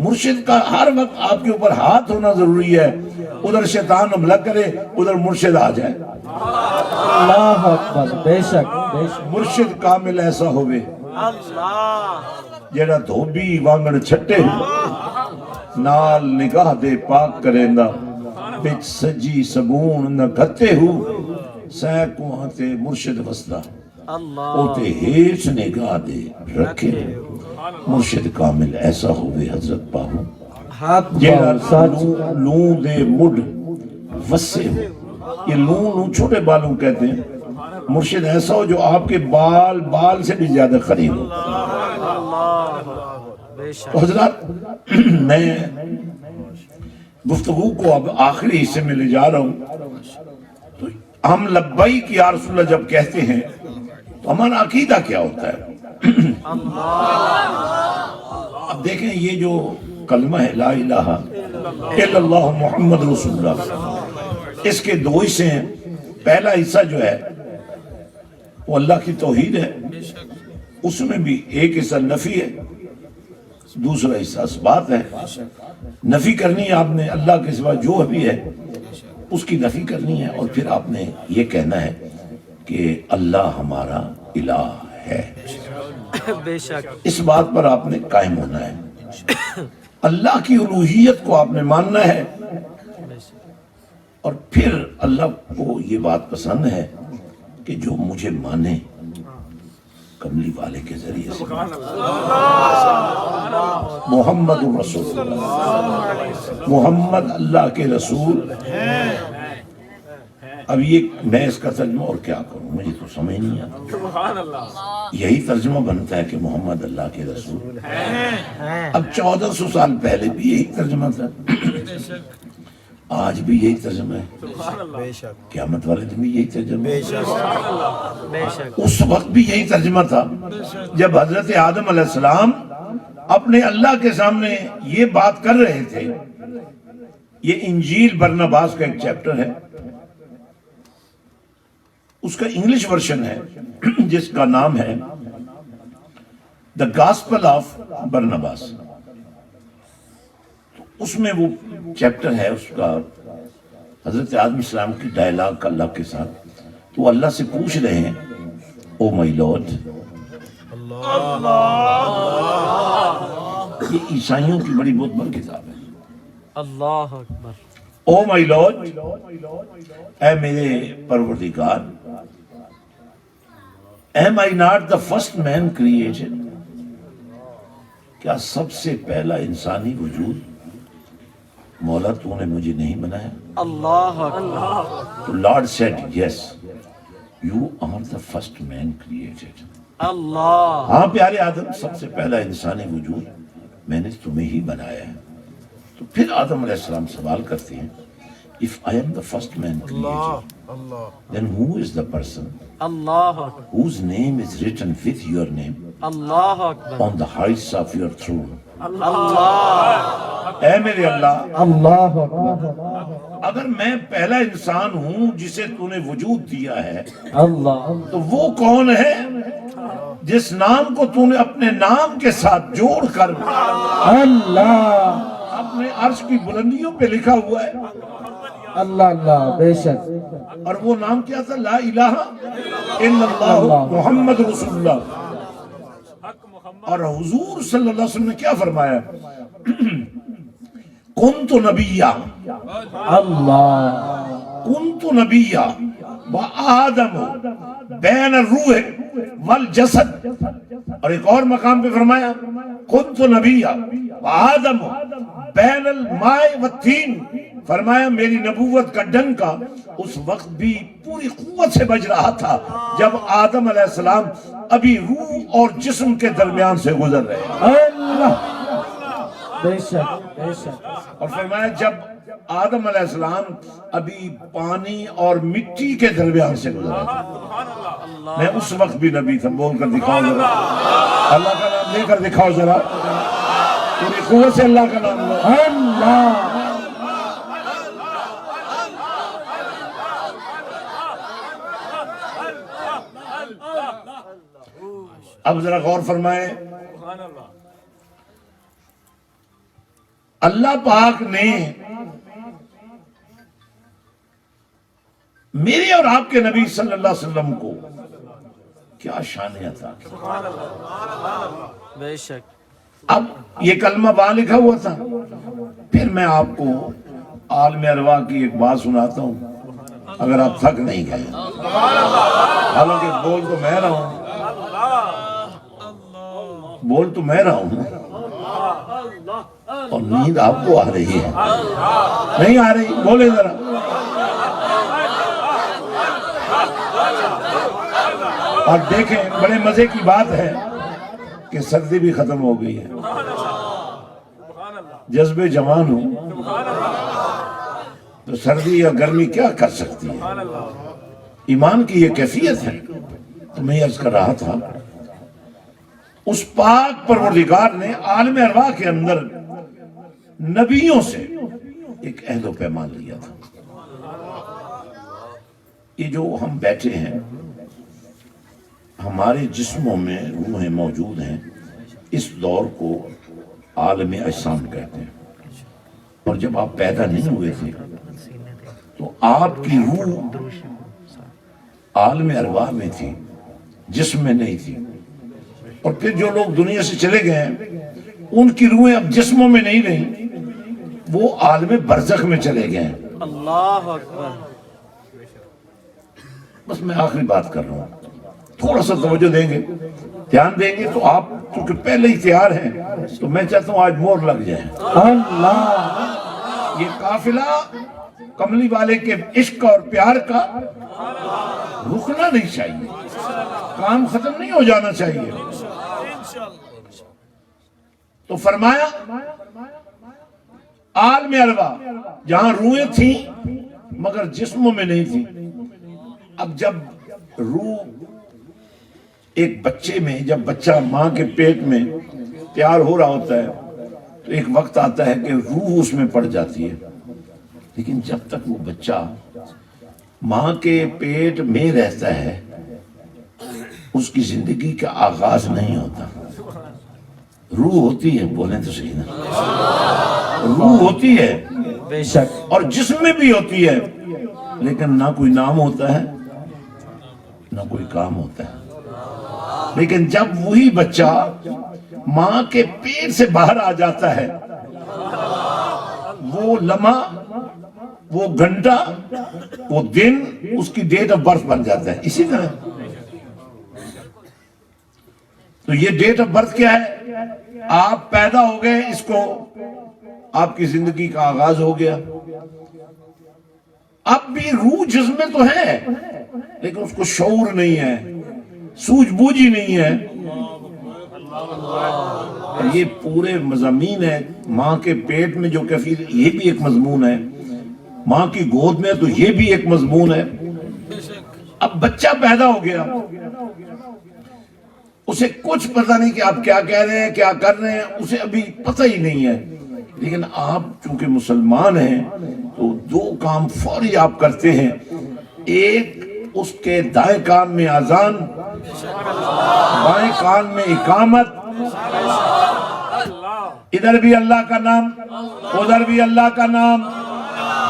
مرشد کا ہر وقت آپ کے اوپر ہاتھ ہونا ضروری ہے، ادھر شیطان حملہ کرے ادھر مرشد آ جائے۔ اللہ اکبر، بے شک بے شک۔ مرشد کامل ایسا ہوئے جیڑا دھوبی وانگڑ چھٹے نال نگاہ دے پاک کریندا، بچ سجی سگون نہ گھتے ہو، سینکوں ہاتے مرشد وسدا، اوتے ہیچ نگاہ دے رکھے۔ مرشد کامل ایسا ہوئے حضرت پاہو جیڑا لوں دے مڈ وسے ہو، یہ لوں چھوٹے بالوں کہتے ہیں، مرشد ایسا ہو جو آپ کے بال سے بھی زیادہ قریب ہو۔ تو حضرات میں گفتگو کو اب آخری حصے میں لے جا رہا ہوں۔ تو ہم لبیک یا رسول اللہ جب کہتے ہیں تو ہمارا عقیدہ کیا ہوتا ہے؟ اب دیکھیں یہ جو کلمہ ہے لا الہ الا اللہ محمد رسول اللہ، اس کے دو حصے ہیں. پہلا حصہ جو ہے وہ اللہ کی توحید ہے، اس میں بھی ایک حصہ نفی ہے، دوسرا حصہ اثبات ہے. نفی کرنی ہے آپ نے اللہ کے سوا جو بھی ہے اس کی نفی کرنی ہے، اور پھر آپ نے یہ کہنا ہے کہ اللہ ہمارا الہ ہے. بے شک اس بات پر آپ نے قائم ہونا ہے. اللہ کی الوہیت کو آپ نے ماننا ہے، اور پھر اللہ کو یہ بات پسند ہے کہ جو مجھے مانے کملی والے کے ذریعے سے. محمد رسول اللہ، محمد اللہ کے رسول. اب یہ میں اس کا ترجمہ اور کیا کروں، مجھے تو سمجھ نہیں آتا. یہی ترجمہ بنتا ہے کہ محمد اللہ کے رسول. اب 1400 سال پہلے بھی یہی ترجمہ تھا، آج بھی یہی ترجمہ ہے، قیامت والے دن بھی یہی ترجمہ ہے. بے شک اس وقت بھی یہی ترجمہ تھا جب حضرت آدم علیہ السلام اپنے اللہ کے سامنے یہ بات کر رہے تھے. یہ انجیل برناباس کا ایک چیپٹر ہے، اس کا انگلش ورژن ہے جس کا نام ہے دا گاسپل آف برناباس. اس میں وہ چیپٹر ہے، اس کا حضرت آدم السلام کی ڈائلاگ اللہ کے ساتھ. تو وہ اللہ سے پوچھ رہے ہیں، او مائی لارڈ. یہ عیسائیوں کی بڑی بہت بڑی کتاب ہے. اللہ اکبر. او مائی لارڈ، اے میرے پروردگار، am I not the first man created؟ کیا سب سے پہلا انسانی وجود مولا تو نے مجھے نہیں بنایا؟ اللہ اکبر. تو lord said yes you are the first man created. اللہ. ہاں پیارے آدم، سب سے پہلا انسانی وجود میں نے تمہیں ہی بنایا ہے. تو پھر آدم علیہ السلام سوال کرتے ہیں، if I am the first man created then who is the person Allah Akbar. whose name is written with your name Allah Akbar. on the heights of your throne؟ اللہ. اے میرے اللہ، اللہ اکبر. اگر میں پہلا انسان ہوں جسے تو نے وجود دیا ہے، اللہ. تو وہ کون ہے جس نام کو تو نے اپنے نام کے ساتھ جوڑ کر اللہ. اپنے عرش کی بلندیوں پہ لکھا ہوا ہے؟ اللہ اللہ. بے شک. اور وہ نام کیا تھا؟ لا الہ الا اللہ محمد رسول اللہ. اور حضور صلی اللہ علیہ وسلم نے کیا فرمایا؟ کنت نبیہ، اللہ. کنت نبیہ وآدم بین الروح والجسد. اور ایک اور مقام پہ فرمایا کنت نبیہ وآدم بین الماء والتین. فرمایا میری نبوت کا ڈنکا اس وقت بھی پوری قوت سے بج رہا تھا جب آدم علیہ السلام ابھی روح اور جسم کے درمیان سے گزر رہے. اللہ. بے شک. بے شک. اور فرمایا جب آدم علیہ السلام ابھی پانی اور مٹی کے درمیان سے گزر رہے تھے. میں اس وقت بھی نبی تھا. بول کر دکھاؤ ذرا، اللہ کا نام لے کر دکھاؤ ذرا، پوری قوت سے اللہ کا نام لو. اللہ. اب ذرا غور فرمائیں، اللہ پاک نے میرے اور آپ کے نبی صلی اللہ علیہ وسلم کو کیا شان عطا کی. بے شک. اب یہ کلمہ وہاں لکھا ہوا تھا. پھر میں آپ کو عالم ارواح کی ایک بات سناتا ہوں اگر آپ تھک نہیں گئے. حالانکہ بول تو میں رہا ہوں، بول تو میں رہا ہوں اور نیند آپ کو آ رہی ہے. نہیں آ رہی؟ بولے ذرا. اور دیکھیں بڑے مزے کی بات ہے کہ سردی بھی ختم ہو گئی ہے. جذبے جوان ہوں تو سردی یا گرمی کیا کر سکتی ہے؟ ایمان کی یہ کیفیت ہے. تو میں عرض کر رہا تھا اس پاک پروردگار نے عالم ارواح کے اندر نبیوں سے ایک عہد و پیمان لیا تھا. یہ جو ہم بیٹھے ہیں، ہمارے جسموں میں روحیں موجود ہیں. اس دور کو عالم اجسام کہتے ہیں. اور جب آپ پیدا نہیں ہوئے تھے تو آپ کی روح عالم ارواح میں تھی، جسم میں نہیں تھی. اور پھر جو لوگ دنیا سے چلے گئے ہیں ان کی روحیں اب جسموں میں نہیں رہیں، وہ عالم برزخ میں چلے گئے ہیں. اللہ اکبر. بس میں آخری بات کر رہا ہوں، تھوڑا سا توجہ دیں گے، دھیان دیں گے تو آپ کیونکہ پہلے ہی تیار ہیں تو میں چاہتا ہوں آج مور لگ جائیں. اللہ. یہ قافلہ کملی والے کے عشق اور پیار کا رکنا نہیں چاہیے، کام ختم نہیں ہو جانا چاہیے. تو فرمایا عالم ارواح جہاں روحیں تھیں مگر جسموں میں نہیں تھیں. اب جب روح ایک بچے میں، جب بچہ ماں کے پیٹ میں تیار ہو رہا ہوتا ہے تو ایک وقت آتا ہے کہ روح اس میں پڑ جاتی ہے. لیکن جب تک وہ بچہ ماں کے پیٹ میں رہتا ہے اس کی زندگی کا آغاز نہیں ہوتا. روح ہوتی ہے، بولیں تو صحیح نا، روح ہوتی ہے بے شک. اور جسم میں بھی ہوتی ہے، لیکن نہ کوئی نام ہوتا ہے نہ کوئی کام ہوتا ہے. لیکن جب وہی بچہ ماں کے پیٹ سے باہر آ جاتا ہے، وہ لمحہ، وہ گھنٹہ، وہ دن اس کی ڈیٹ آف برتھ بن جاتا ہے. اسی طرح تو یہ ڈیٹ آف برتھ کیا ہے؟ آپ پیدا ہو گئے، اس کو آپ کی زندگی کا آغاز ہو گیا. اب بھی روح جسم میں تو ہے لیکن اس کو شعور نہیں ہے، سوجھ بوجھ ہی نہیں ہے. یہ پورے مضامین ہے. ماں کے پیٹ میں جو کفیل، یہ بھی ایک مضمون ہے. ماں کی گود میں تو یہ بھی ایک مضمون ہے. اب بچہ پیدا ہو گیا، اسے کچھ پتہ نہیں کہ آپ کیا کہہ رہے ہیں، کیا کر رہے ہیں، اسے ابھی پتہ ہی نہیں ہے. لیکن آپ چونکہ مسلمان ہیں تو دو کام فوری آپ کرتے ہیں. ایک، اس کے دائیں کان میں اذان، بائیں کان میں اقامت. ادھر بھی اللہ کا نام، ادھر بھی اللہ کا نام.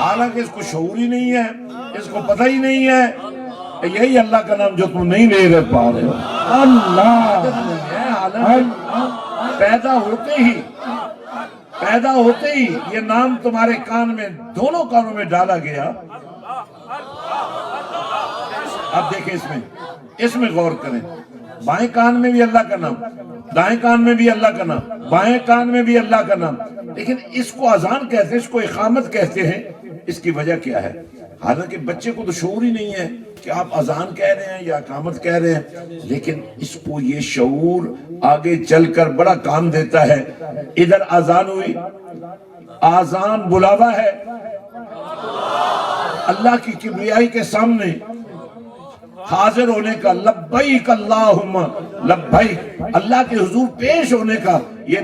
حالانکہ اس کو شعور ہی نہیں ہے، اس کو پتہ ہی نہیں ہے. یہی اللہ کا نام جو تم نہیں لے پا رہے ہو. اللہ. پیدا ہوتے ہی یہ نام تمہارے کان میں، دونوں کانوں میں ڈالا گیا. اب دیکھیں اس میں غور کریں. بائیں کان میں بھی اللہ کا نام، دائیں کان میں بھی اللہ کا نام، بائیں کان میں بھی اللہ کا نام. لیکن اس کو اذان کہتے ہیں، اس کو اقامت کہتے ہیں. اس کی وجہ کیا ہے؟ حالانکہ بچے کو تو شعور ہی نہیں ہے کہ آپ اذان کہہ رہے ہیں یا اقامت کہہ رہے ہیں. لیکن اس کو یہ شعور آگے چل کر بڑا کام دیتا ہے. ادھر اذان ہوئی، اذان بلاوا ہے اللہ کی کبریائی کے سامنے حاضر ہونے کا. لبیک اللہم لبیک، اللہ کے حضور پیش ہونے کا یہ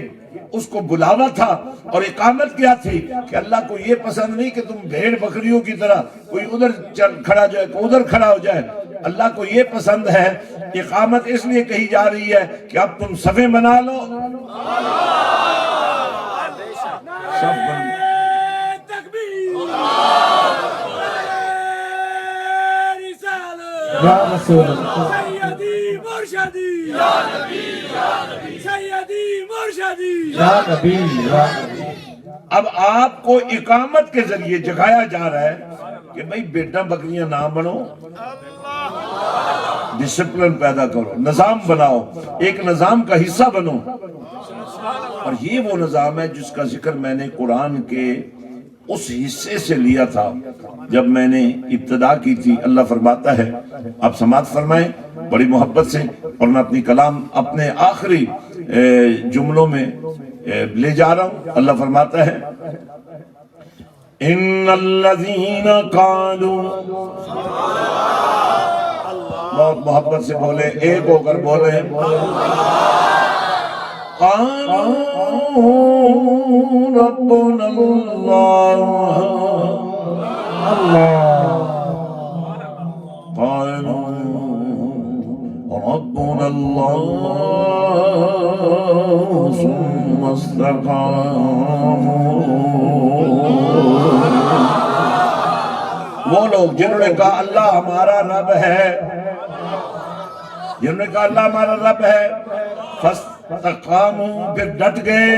اس کو بلاوا تھا. اور اقامت کیا تھی کہ اللہ کو یہ پسند نہیں کہ تم بھیڑ بکریوں کی طرح کوئی ادھر کھڑا جائے کوئی ادھر کھڑا ہو جائے. اللہ کو یہ پسند ہے. اقامت اس لیے کہی جا رہی ہے کہ اب تم صفیں بنا لو. یا رسول اللہ. سیدی مرشدی یا نبی یا نبی، سیدی مرشدی یا نبی یا نبی. اب آپ کو اقامت کے ذریعے جگایا جا رہا ہے کہ بھئی بیٹا بکریاں نہ بنو، ڈسپلن پیدا کرو، نظام بناؤ، ایک نظام کا حصہ بنو. اور یہ وہ نظام ہے جس کا ذکر میں نے قرآن کے اس حصے سے لیا تھا جب میں نے ابتدا کی تھی. اللہ فرماتا ہے، آپ سماعت فرمائیں بڑی محبت سے، اور میں اپنی کلام اپنے آخری جملوں میں لے جا رہا ہوں. اللہ فرماتا ہے، ان الذین قالوا، بہت محبت سے بولے، ایک ہو کر بولے، قالوا ربنا اللہ قالوا ربنا اللہ ثم استقاموا وہ لوگ جنہوں نے کہا اللہ ہمارا رب ہے، جنہوں نے کہا اللہ ہمارا رب ہے، فاستقاموا پھر ڈٹ گئے،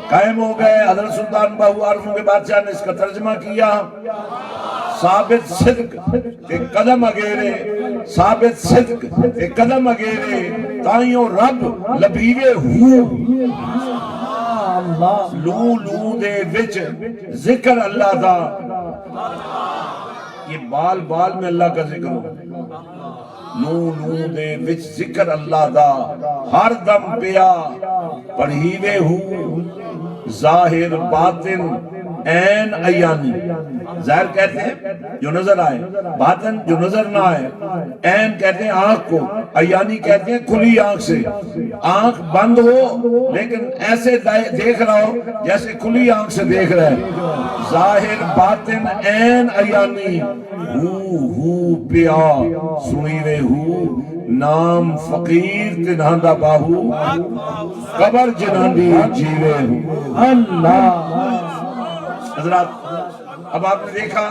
قائم ہو گئے۔ حضرت سلطان باہو عارفوں کے بادشاہ نے اس کا ترجمہ کیا ثابت صدق تے قدم اگیرے، ثابت صدق تے قدم اگیرے تائیوں رب لبیوے ہو لو لو دے وچ ذکر اللہ دا، یہ بال بال میں اللہ کا ذکر ہو، لو لو دے وچ ذکر اللہ دا ہر دم پیا پڑھیوے ہو، ظاہر باطن عین عیانی، ظاہر کہتے ہیں جو نظر آئے، باطن جو نظر نہ آئے، عین کہتے ہیں آنکھ کو، عیانی کہتے ہیں کھلی آنکھ سے، آنکھ بند ہو لیکن ایسے دیکھ رہا ہو جیسے کھلی آنکھ سے دیکھ رہا ہے، ظاہر باطن عین عیانی، ہو پیا سنیوے ہو، نام فقیر تنہاندہ باہو، قبر جنہاندی جیوے ہو۔ اللہ حضرات اب آپ نے دیکھا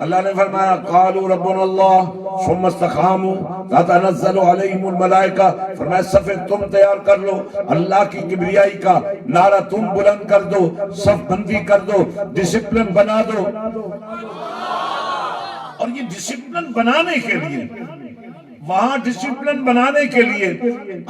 اللہ نے فرمایا قالوا ربنا اللہ ثم استقاموا تتنزل علیہم الملائکہ، فرمایا صف تم تیار کر لو، اللہ کی کبریائی کا نعرہ تم بلند کر دو، صف بندی کر دو، ڈسپلن بنا دو۔ اور یہ ڈسپلن بنانے کے لیے، وہاں ڈسپلن بنانے کے لیے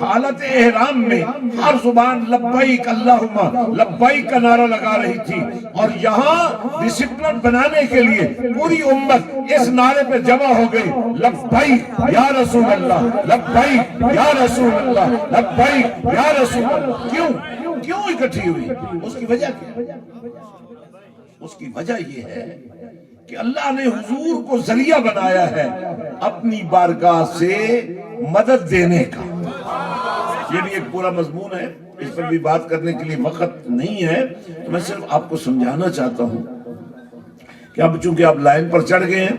حالت احرام میں ہر زبان لبیک اللہم لبیک کا نعرہ لگا رہی تھی، اور یہاں ڈسپلن بنانے کے لیے پوری امت اس نعرے پہ جمع ہو گئی، لبیک یا رسول اللہ، لبیک یا رسول اللہ، لبیک یا رسول اللہ۔ کیوں اکٹھی ہوئی؟ اس کی وجہ کیا؟ اس کی وجہ یہ ہے کہ اللہ نے حضور کو ذریعہ بنایا ہے اپنی بارگاہ سے مدد دینے کا۔ یہ بھی ایک پورا مضمون ہے، اس پر بھی بات کرنے کے لیے وقت نہیں ہے، تو میں صرف آپ کو سمجھانا چاہتا ہوں کہ اب چونکہ آپ لائن پر چڑھ گئے ہیں،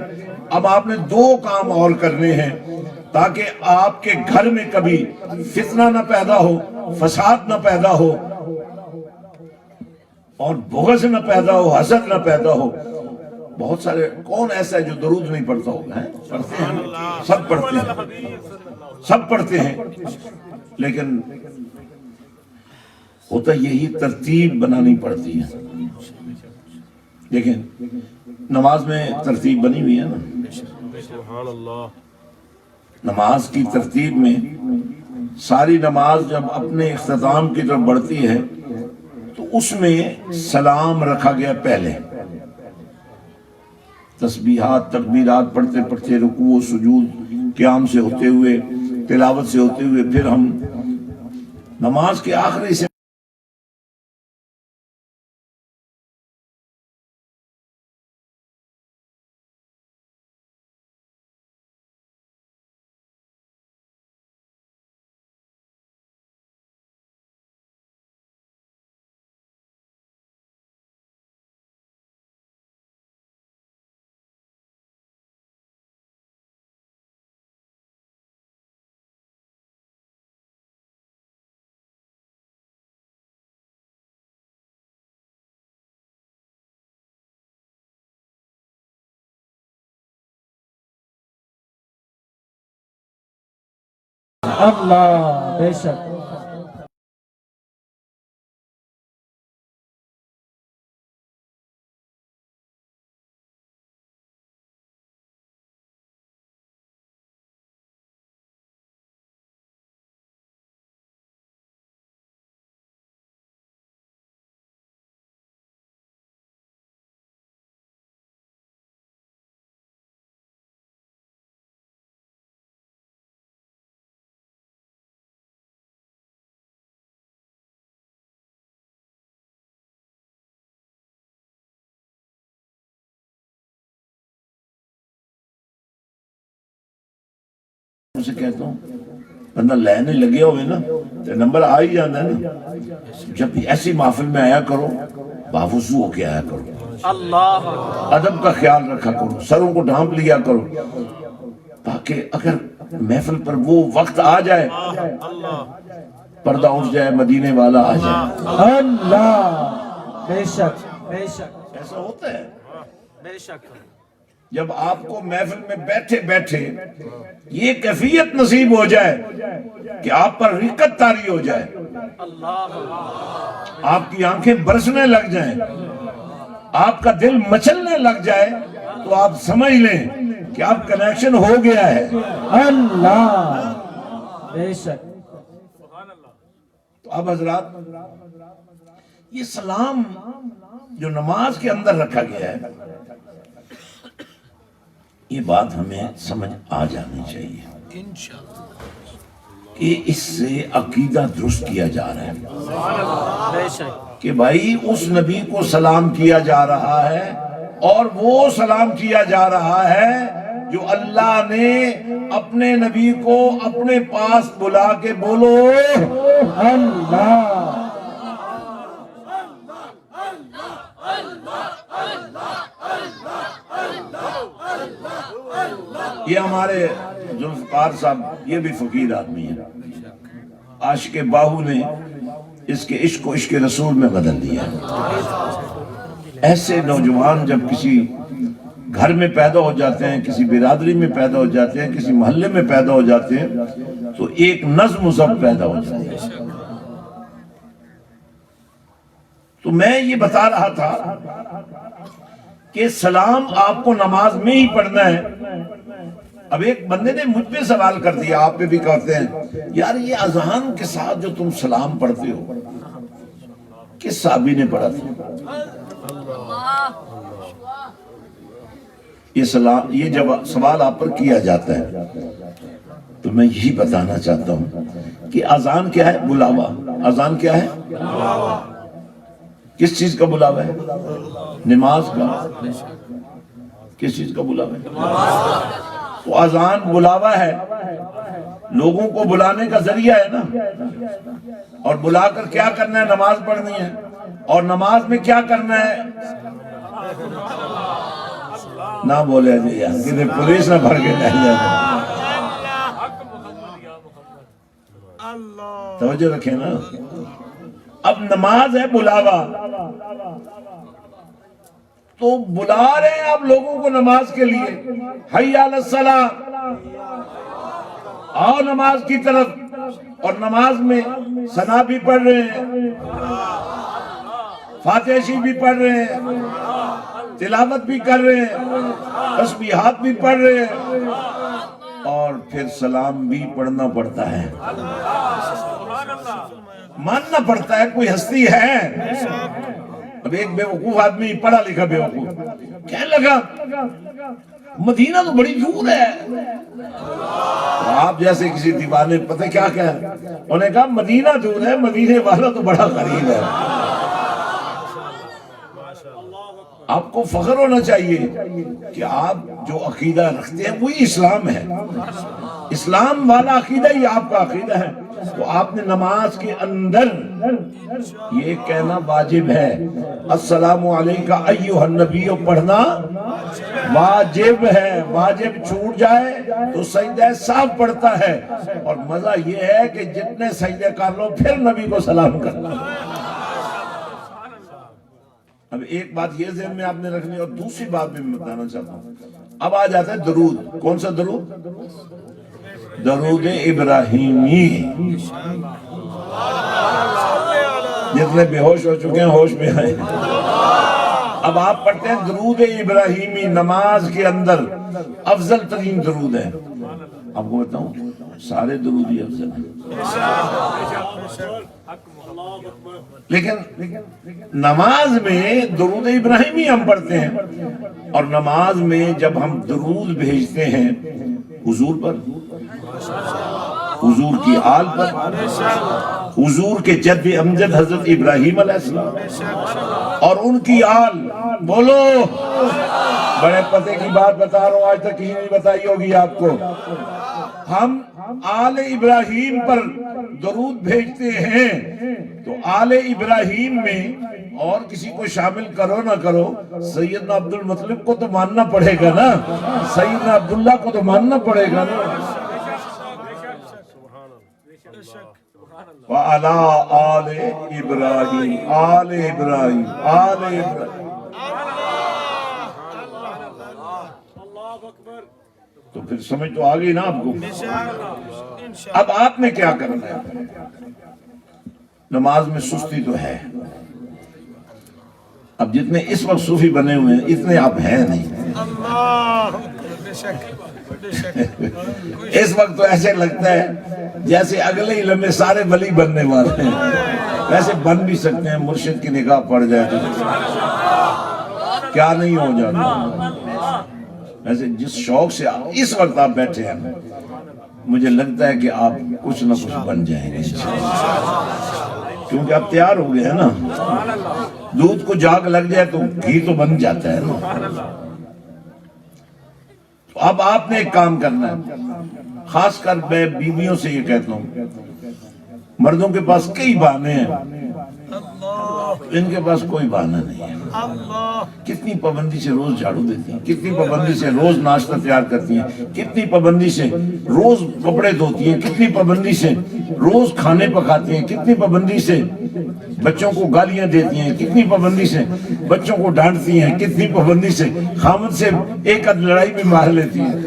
اب آپ نے دو کام اور کرنے ہیں تاکہ آپ کے گھر میں کبھی فتنہ نہ پیدا ہو، فساد نہ پیدا ہو، اور بغض نہ پیدا ہو، حسد نہ پیدا ہو۔ بہت سارے کون ایسا ہے جو درود نہیں پڑھتا ہوگا؟ پڑھتے ہیں، سب پڑھتے ہیں، سب پڑھتے ہیں، لیکن ہوتا یہی ترتیب بنانی پڑتی ہے۔ لیکن نماز میں ترتیب بنی ہوئی ہے نا، نماز کی ترتیب میں ساری نماز جب اپنے اختتام کی طرف بڑھتی ہے تو اس میں سلام رکھا گیا پہلے، تسبیحات تکبیرات پڑھتے پڑھتے رکوع و سجود قیام سے ہوتے ہوئے تلاوت سے ہوتے ہوئے پھر ہم نماز کے آخری سے اللہ بے شک اسے کہتا ہوں بندہ لینے لگے ہوئے نا تو نمبر آ ہی جانا ہے نا. جب بھی ایسی محفل میں آیا کرو باوضو ہو کے آیا کرو, اللہ ادب کا خیال رکھا کرو, سروں کو ڈھانپ لیا کرو, تاکہ اگر محفل پر وہ وقت آ جائے پردہ اٹھ جائے, مدینے والا آ جائے. اللہ بے شک بے شک ایسا ہوتا ہے بے شک. جب آپ کو محفل میں بیٹھے بیٹھے یہ کیفیت نصیب ہو جائے کہ آپ پر رقت طاری ہو جائے, آپ کی آنکھیں برسنے لگ جائیں, آپ کا دل مچلنے لگ جائے, تو آپ سمجھ لیں کہ آپ کنیکشن ہو گیا ہے. اللہ بے شک. تو اب حضرات یہ سلام جو نماز کے اندر رکھا گیا ہے, یہ بات ہمیں سمجھ آ جانی چاہیے کہ اس سے عقیدہ درست کیا جا رہا ہے بے شک. کہ بھائی اس نبی کو سلام کیا جا رہا ہے, اور وہ سلام کیا جا رہا ہے جو اللہ نے اپنے نبی کو اپنے پاس بلا کے بولو اللہ یہ ہمارے ذوالفقار صاحب یہ بھی فقیر آدمی ہے, عاشق باہو نے اس کے عشق و عشق رسول میں بدل دیا. ایسے نوجوان جب کسی گھر میں پیدا ہو جاتے ہیں, کسی برادری میں پیدا ہو جاتے ہیں, کسی محلے میں پیدا ہو جاتے ہیں, تو ایک نظم و ضبط پیدا ہو جاتی ہے. تو میں یہ بتا رہا تھا کہ سلام آپ کو نماز میں ہی پڑھنا ہے. اب ایک بندے نے مجھ پہ سوال کر دیا, آپ پہ بھی کہتے ہیں یار یہ اذان کے ساتھ جو تم سلام پڑھتے ہو کس صحابی نے پڑھا تھا؟ یہ جب سوال آپ پر کیا جاتا ہے تو میں یہی بتانا چاہتا ہوں کہ اذان کیا ہے؟ بلاوا. اذان کیا ہے؟ کس چیز کا بلاوا ہے؟ نماز کا. کس چیز کا بلاوا ہے؟ تو اذان بلاوا ہے, لوگوں کو بلانے کا ذریعہ ہے نا. اور بلا کر کیا کرنا ہے؟ نماز پڑھنی ہے. اور نماز میں کیا کرنا ہے؟ نہ بولے جی یار, کہ پولیس نہ بھر کے نہیں جائے. توجہ رکھیں نا. اب نماز ہے بلاوا, تو بلا رہے ہیں آپ لوگوں کو نماز کے لیے, حی علی الصلاۃ, آؤ نماز کی طرف. اور نماز میں ثنا بھی پڑھ رہے ہیں, فاتحہ شریف بھی پڑھ رہے ہیں, تلاوت بھی کر رہے ہیں, تسبیحات بھی پڑھ رہے ہیں, اور پھر سلام بھی پڑھنا پڑتا ہے. ماننا پڑتا ہے کوئی ہستی ہے. اب ایک بیوقوف آدمی, پڑھا لکھا بیوقوف, کہنے لگا مدینہ تو بڑی دور ہے. آپ جیسے کسی دیوانے پتہ کیا کہہ رہے, انہوں نے کہا مدینہ دور ہے, مدینے والا تو بڑا قریب ہے. آپ کو فخر ہونا چاہیے کہ آپ جو عقیدہ رکھتے ہیں وہی اسلام ہے. اسلام والا عقیدہ ہی آپ کا عقیدہ ہے. تو آپ نے نماز کے اندر یہ کہنا واجب ہے, السلام علیکہ ایھا النبی پڑھنا واجب ہے. واجب چھوٹ جائے تو سجدہ صاحب پڑھتا ہے, اور مزہ یہ ہے کہ جتنے سجدے کر لو پھر نبی کو سلام کرنا. اب ایک بات یہ ذہن میں آپ نے رکھنی, اور دوسری بات بھی میں بتانا چاہتا ہوں. اب آ جاتا ہے درود. کون سا درود؟ درود ابراہیمی. جتنے بے ہوش ہو چکے ہیں ہوش میں آئے. اب آپ پڑھتے ہیں درود ابراہیمی. نماز کے اندر افضل ترین درود ہے. آپ کو بتاؤں سارے درود ہی افضل ہیں, لیکن نماز میں درود ابراہیمی ہم پڑھتے ہیں. اور نماز میں جب ہم درود بھیجتے ہیں حضور پر, حضور کی آل پر, حضور کے جد امجد حضرت ابراہیم علیہ السلام اور ان کی آل, بولو بڑے پتے کی بات بتا رہا ہوں, آج تک کہیں نہیں بتائی ہوگی آپ کو. ہم آل ابراہیم پر درود بھیجتے ہیں تو آل ابراہیم میں اور کسی کو شامل کرو نہ کرو، سیدنا عبد المطلب کو تو ماننا پڑے گا نا، سیدنا عبداللہ کو تو ماننا پڑے گا نا۔ وَعَلَىٰ آلِ ابراہیم، آل ابراہیم، آل ابراہیم۔ تو پھر سمجھ تو آگئی نا آپ کو۔ اب آپ نے کیا کرنا ہے؟ نماز میں سستی تو ہے، اب جتنے اس وقت صوفی بنے ہوئے ہیں اتنے آپ ہیں نہیں۔ اس وقت تو ایسے لگتا ہے جیسے اگلے ہی لمحے سارے ولی بننے والے ہیں، ویسے بن بھی سکتے ہیں، مرشد کی نگاہ پڑ جائے تو کیا نہیں ہو جاتا۔ ویسے جس شوق سے اس وقت آپ بیٹھے ہیں مجھے لگتا ہے کہ آپ کچھ نہ کچھ بن جائیں گے، کیونکہ آپ تیار ہو گئے ہیں نا۔ دودھ کو جاگ لگ جائے تو گھی تو بن جاتا ہے نا۔ تو اب آپ نے ایک کام کرنا ہے، خاص کر میں بیویوں سے یہ کہتا ہوں، مردوں کے پاس کئی بہانے ہیں، ان کے پاس کوئی بہانہ نہیں ہے۔ کتنی پابندی سے روز جھاڑو دیتی ہیں، کتنی پابندی سے روز ناشتہ تیار کرتی ہیں، کتنی پابندی سے روز کپڑے دھوتی ہیں، کتنی پابندی سے روز کھانے پکاتی ہیں، کتنی پابندی سے بچوں کو گالیاں دیتی ہیں، کتنی پابندی سے بچوں کو ڈانٹتی ہیں، کتنی پابندی سے خامد سے ایک آدھ لڑائی بھی مار لیتی ہیں۔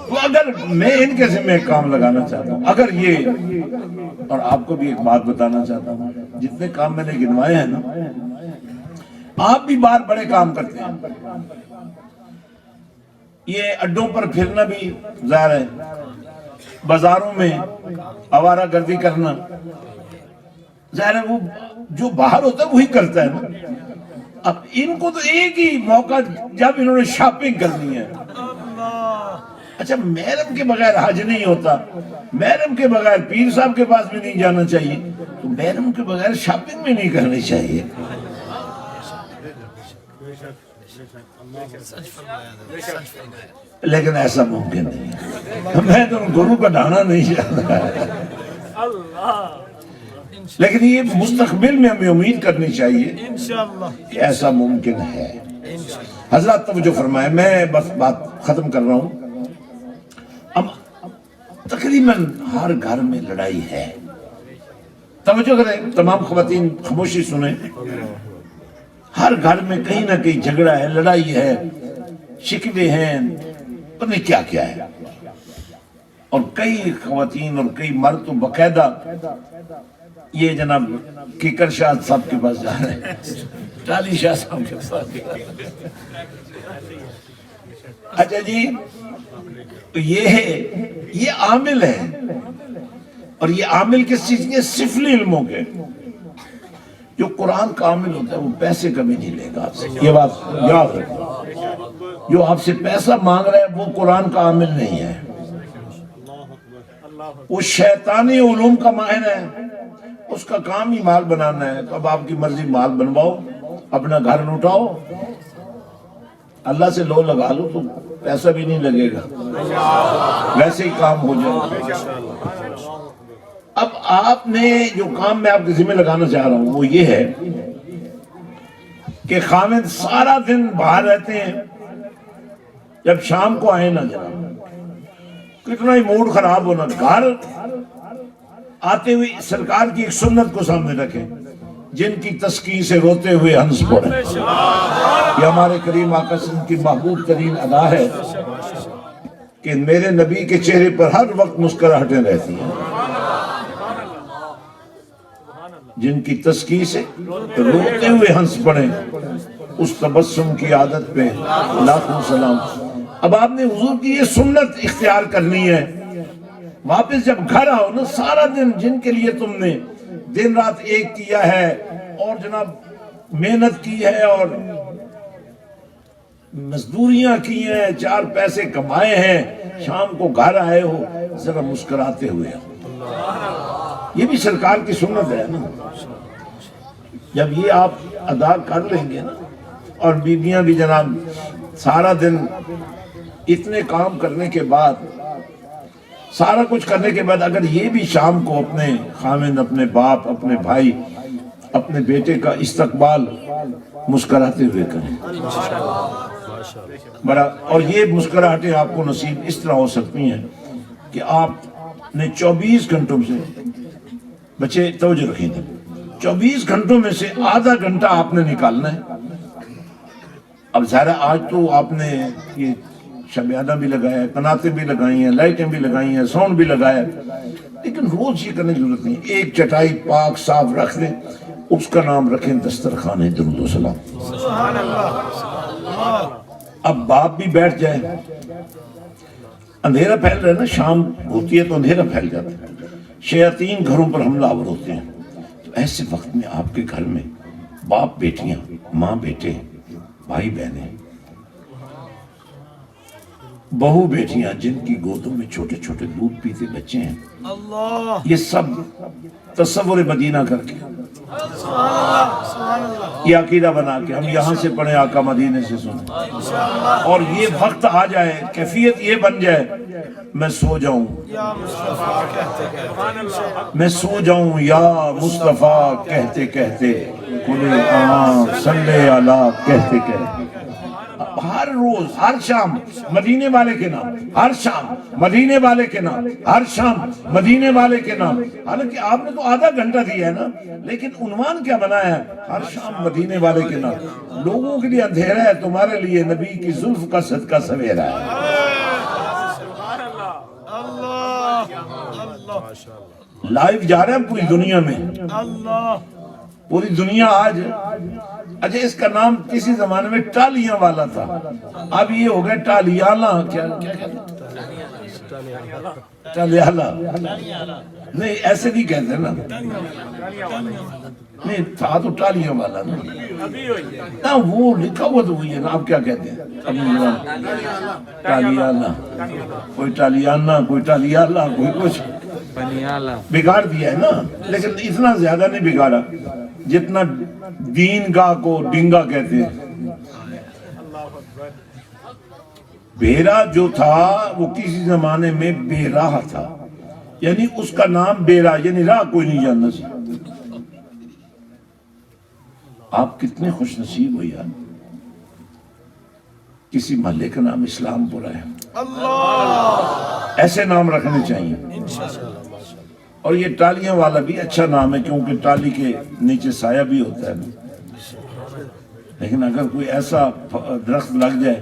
تو اگر میں ان کے ذمہ ایک کام لگانا چاہتا ہوں، اگر یہ، اور آپ کو بھی ایک بات بتانا چاہتا ہوں، جتنے کام میں نے گنوائے ہیں نا، آپ بھی باہر بڑے کام کرتے ہیں، یہ اڈوں پر پھرنا بھی ظاہر ہے، بازاروں میں آوارہ گردی کرنا ظاہر ہے، وہ جو باہر ہوتا ہے وہی کرتا ہے نا۔ اب ان کو تو ایک ہی موقع جب انہوں نے شاپنگ کرنی ہے، اچھا محرم کے بغیر حج نہیں ہوتا، محرم کے بغیر پیر صاحب کے پاس بھی نہیں جانا چاہیے، تو محرم کے بغیر شاپنگ بھی نہیں کرنی چاہیے۔ لیکن ایسا ممکن نہیں ہے، میں تو گرو کا ڈھانا نہیں چاہتا، لیکن یہ مستقبل میں ہمیں امید کرنی چاہیے کہ ایسا ممکن ہے۔ حضرات توجہ فرمائے، میں بس بات ختم کر رہا ہوں۔ اب تقریباً ہر گھر میں لڑائی ہے، توجہ کریں تمام خواتین، خاموشی سنیں، ہر گھر میں کہیں نہ کہیں جھگڑا ہے، لڑائی ہے، شکوے ہیں، پتہ نہیں کیا کیا ہے، اور کئی خواتین اور کئی مرد تو باقاعدہ یہ جناب کیکر شاہ صاحب کے پاس جا رہے ہیں، ٹالی شاہ صاحب کے پاس۔ اچھا جی، تو یہ عامل ہے، اور یہ عامل کس چیز کے؟ سفلی علموں کے۔ جو قرآن کا عامل ہوتا ہے وہ پیسے کبھی نہیں لے گا آپ سے، یہ بات یاد رکھیں۔ جو آپ سے پیسہ مانگ رہا ہے وہ قرآن کا عامل نہیں ہے، وہ شیطانی علوم کا ماہر ہے، اس کا کام ہی مال بنانا ہے۔ تو اب آپ کی مرضی مال بنواؤ، اپنا گھر لوٹاؤ، اللہ سے لو لگا لو تو پیسہ بھی نہیں لگے گا، ویسے ہی کام ہو جائے گا۔ اب آپ نے جو کام میں آپ کے ذمہ لگانا چاہ رہا ہوں وہ یہ ہے کہ خامد سارا دن باہر رہتے ہیں، جب شام کو آئے نا جناب، کتنا ہی موڈ خراب ہونا، گھر آتے ہوئے سرکار کی ایک سنت کو سامنے رکھیں، جن کی تسکین سے روتے ہوئے ہنس پڑے۔ یہ ہمارے کریم آقا صلی اللہ علیہ وسلم کی محبوب ترین ادا ہے کہ میرے نبی کے چہرے پر ہر وقت مسکراہٹیں رہتی ہیں، جن کی تسکین سے روتے ہوئے ہنس پڑے، اس تبسم کی عادت پہ لاکھوں سلام۔ اب آپ نے حضور کی یہ سنت اختیار کرنی ہے، واپس جب گھر آؤ نا، سارا دن جن کے لیے تم نے دن رات ایک کیا ہے اور جناب محنت کی ہے اور مزدوریاں کی ہیں، چار پیسے کمائے ہیں، شام کو گھر آئے ہو، ذرا مسکراتے ہوئے یہ بھی سرکار کی سنت ہے نا. جب یہ آپ ادا کر لیں گے نا، اور بیویاں بھی جناب سارا دن اتنے کام کرنے کے بعد، سارا کچھ کرنے کے بعد، اگر یہ بھی شام کو اپنے خاوند، اپنے باپ، اپنے بھائی، اپنے بیٹے کا استقبال مسکراتے ہوئے کریں بڑا. اور یہ مسکراہٹیں آپ کو نصیب اس طرح ہو سکتی ہیں کہ آپ نے 24 گھنٹوں سے، بچے توجہ رکھیں تھے، 24 گھنٹوں میں سے آدھا گھنٹہ آپ نے نکالنا ہے. اب ظاہر آج تو آپ نے یہ شمیانہ بھی لگایا ہے، قناتیں بھی لگائی ہیں، لائٹیں بھی لگائی ہیں، ساؤنڈ بھی لگایا ہے، لیکن روز یہ کرنے کی ضرورت نہیں. ایک چٹائی پاک صاف رکھ دیں، اس کا نام رکھیں دسترخوان درود و سلام. اب باپ بھی بیٹھ جائے، اندھیرا پھیل رہا ہے نا، شام ہوتی ہے تو اندھیرا پھیل جاتا ہے، شیاطین گھروں پر حملہ آور ہوتے ہیں. تو ایسے وقت میں آپ کے گھر میں باپ بیٹیاں، ماں بیٹے، بھائی بہنیں، بہو بیٹیاں جن کی گودوں میں چھوٹے چھوٹے دودھ پیتے بچے ہیں، یہ سب تصور مدینہ کر کے، یہ عقیدہ بنا کے ہم یہاں سے پڑھیں، آقا مدینے سے سنیں، اور یہ وقت آ جائے، کیفیت یہ بن جائے، میں سو جاؤں، میں سو جاؤں یا مصطفیٰ کہتے کہتے، کلے آن صلی اللہ کہتے کہتے. ہر روز، ہر شام مدینے والے کے نام، ہر شام مدینے والے کے نام، ہر شام مدینے والے کے نام. حالانکہ آپ نے تو آدھا گھنٹہ دیا ہے نا، لیکن عنوان کیا بنایا ہے؟ ہر شام مدینے والے کے نام. لوگوں کے لیے اندھیرا ہے، تمہارے لیے نبی کی زلف کا صدقہ سویرا ہے. لائیو جا رہے ہیں پوری دنیا میں، پوری دنیا آج. اچھا، اس کا نام کسی زمانے میں ٹالیاں والا تھا، اب یہ ہو گیا ٹالیالہ. کیا ٹالیالہ نہیں، ایسے نہیں کہتے نا، نہیں تھا تو ٹالیاں والا نا، وہ لکھا ہوا تو وہی ہے نا. آپ کیا کہتے ہیں؟ ٹالیالہ، کوئی ٹالیانہ، کوئی ٹالیالہ، کوئی کچھ بگاڑ دیا ہے نا. لیکن اتنا زیادہ نہیں بگاڑا جتنا دین گاہ کو ڈنگا کہتے ہیں. بیرا جو تھا وہ کسی زمانے میں بے راہ تھا، یعنی اس کا نام بیرا، یعنی راہ کوئی نہیں جاننا سی. آپ کتنے خوش نصیب ہو یار، کسی محلے کا نام اسلام پورا ہے. ایسے نام رکھنے چاہیے. اور یہ ٹالیاں والا بھی اچھا نام ہے، کیونکہ ٹالی کے نیچے سایہ بھی ہوتا ہے نا. لیکن اگر کوئی ایسا درخت لگ جائے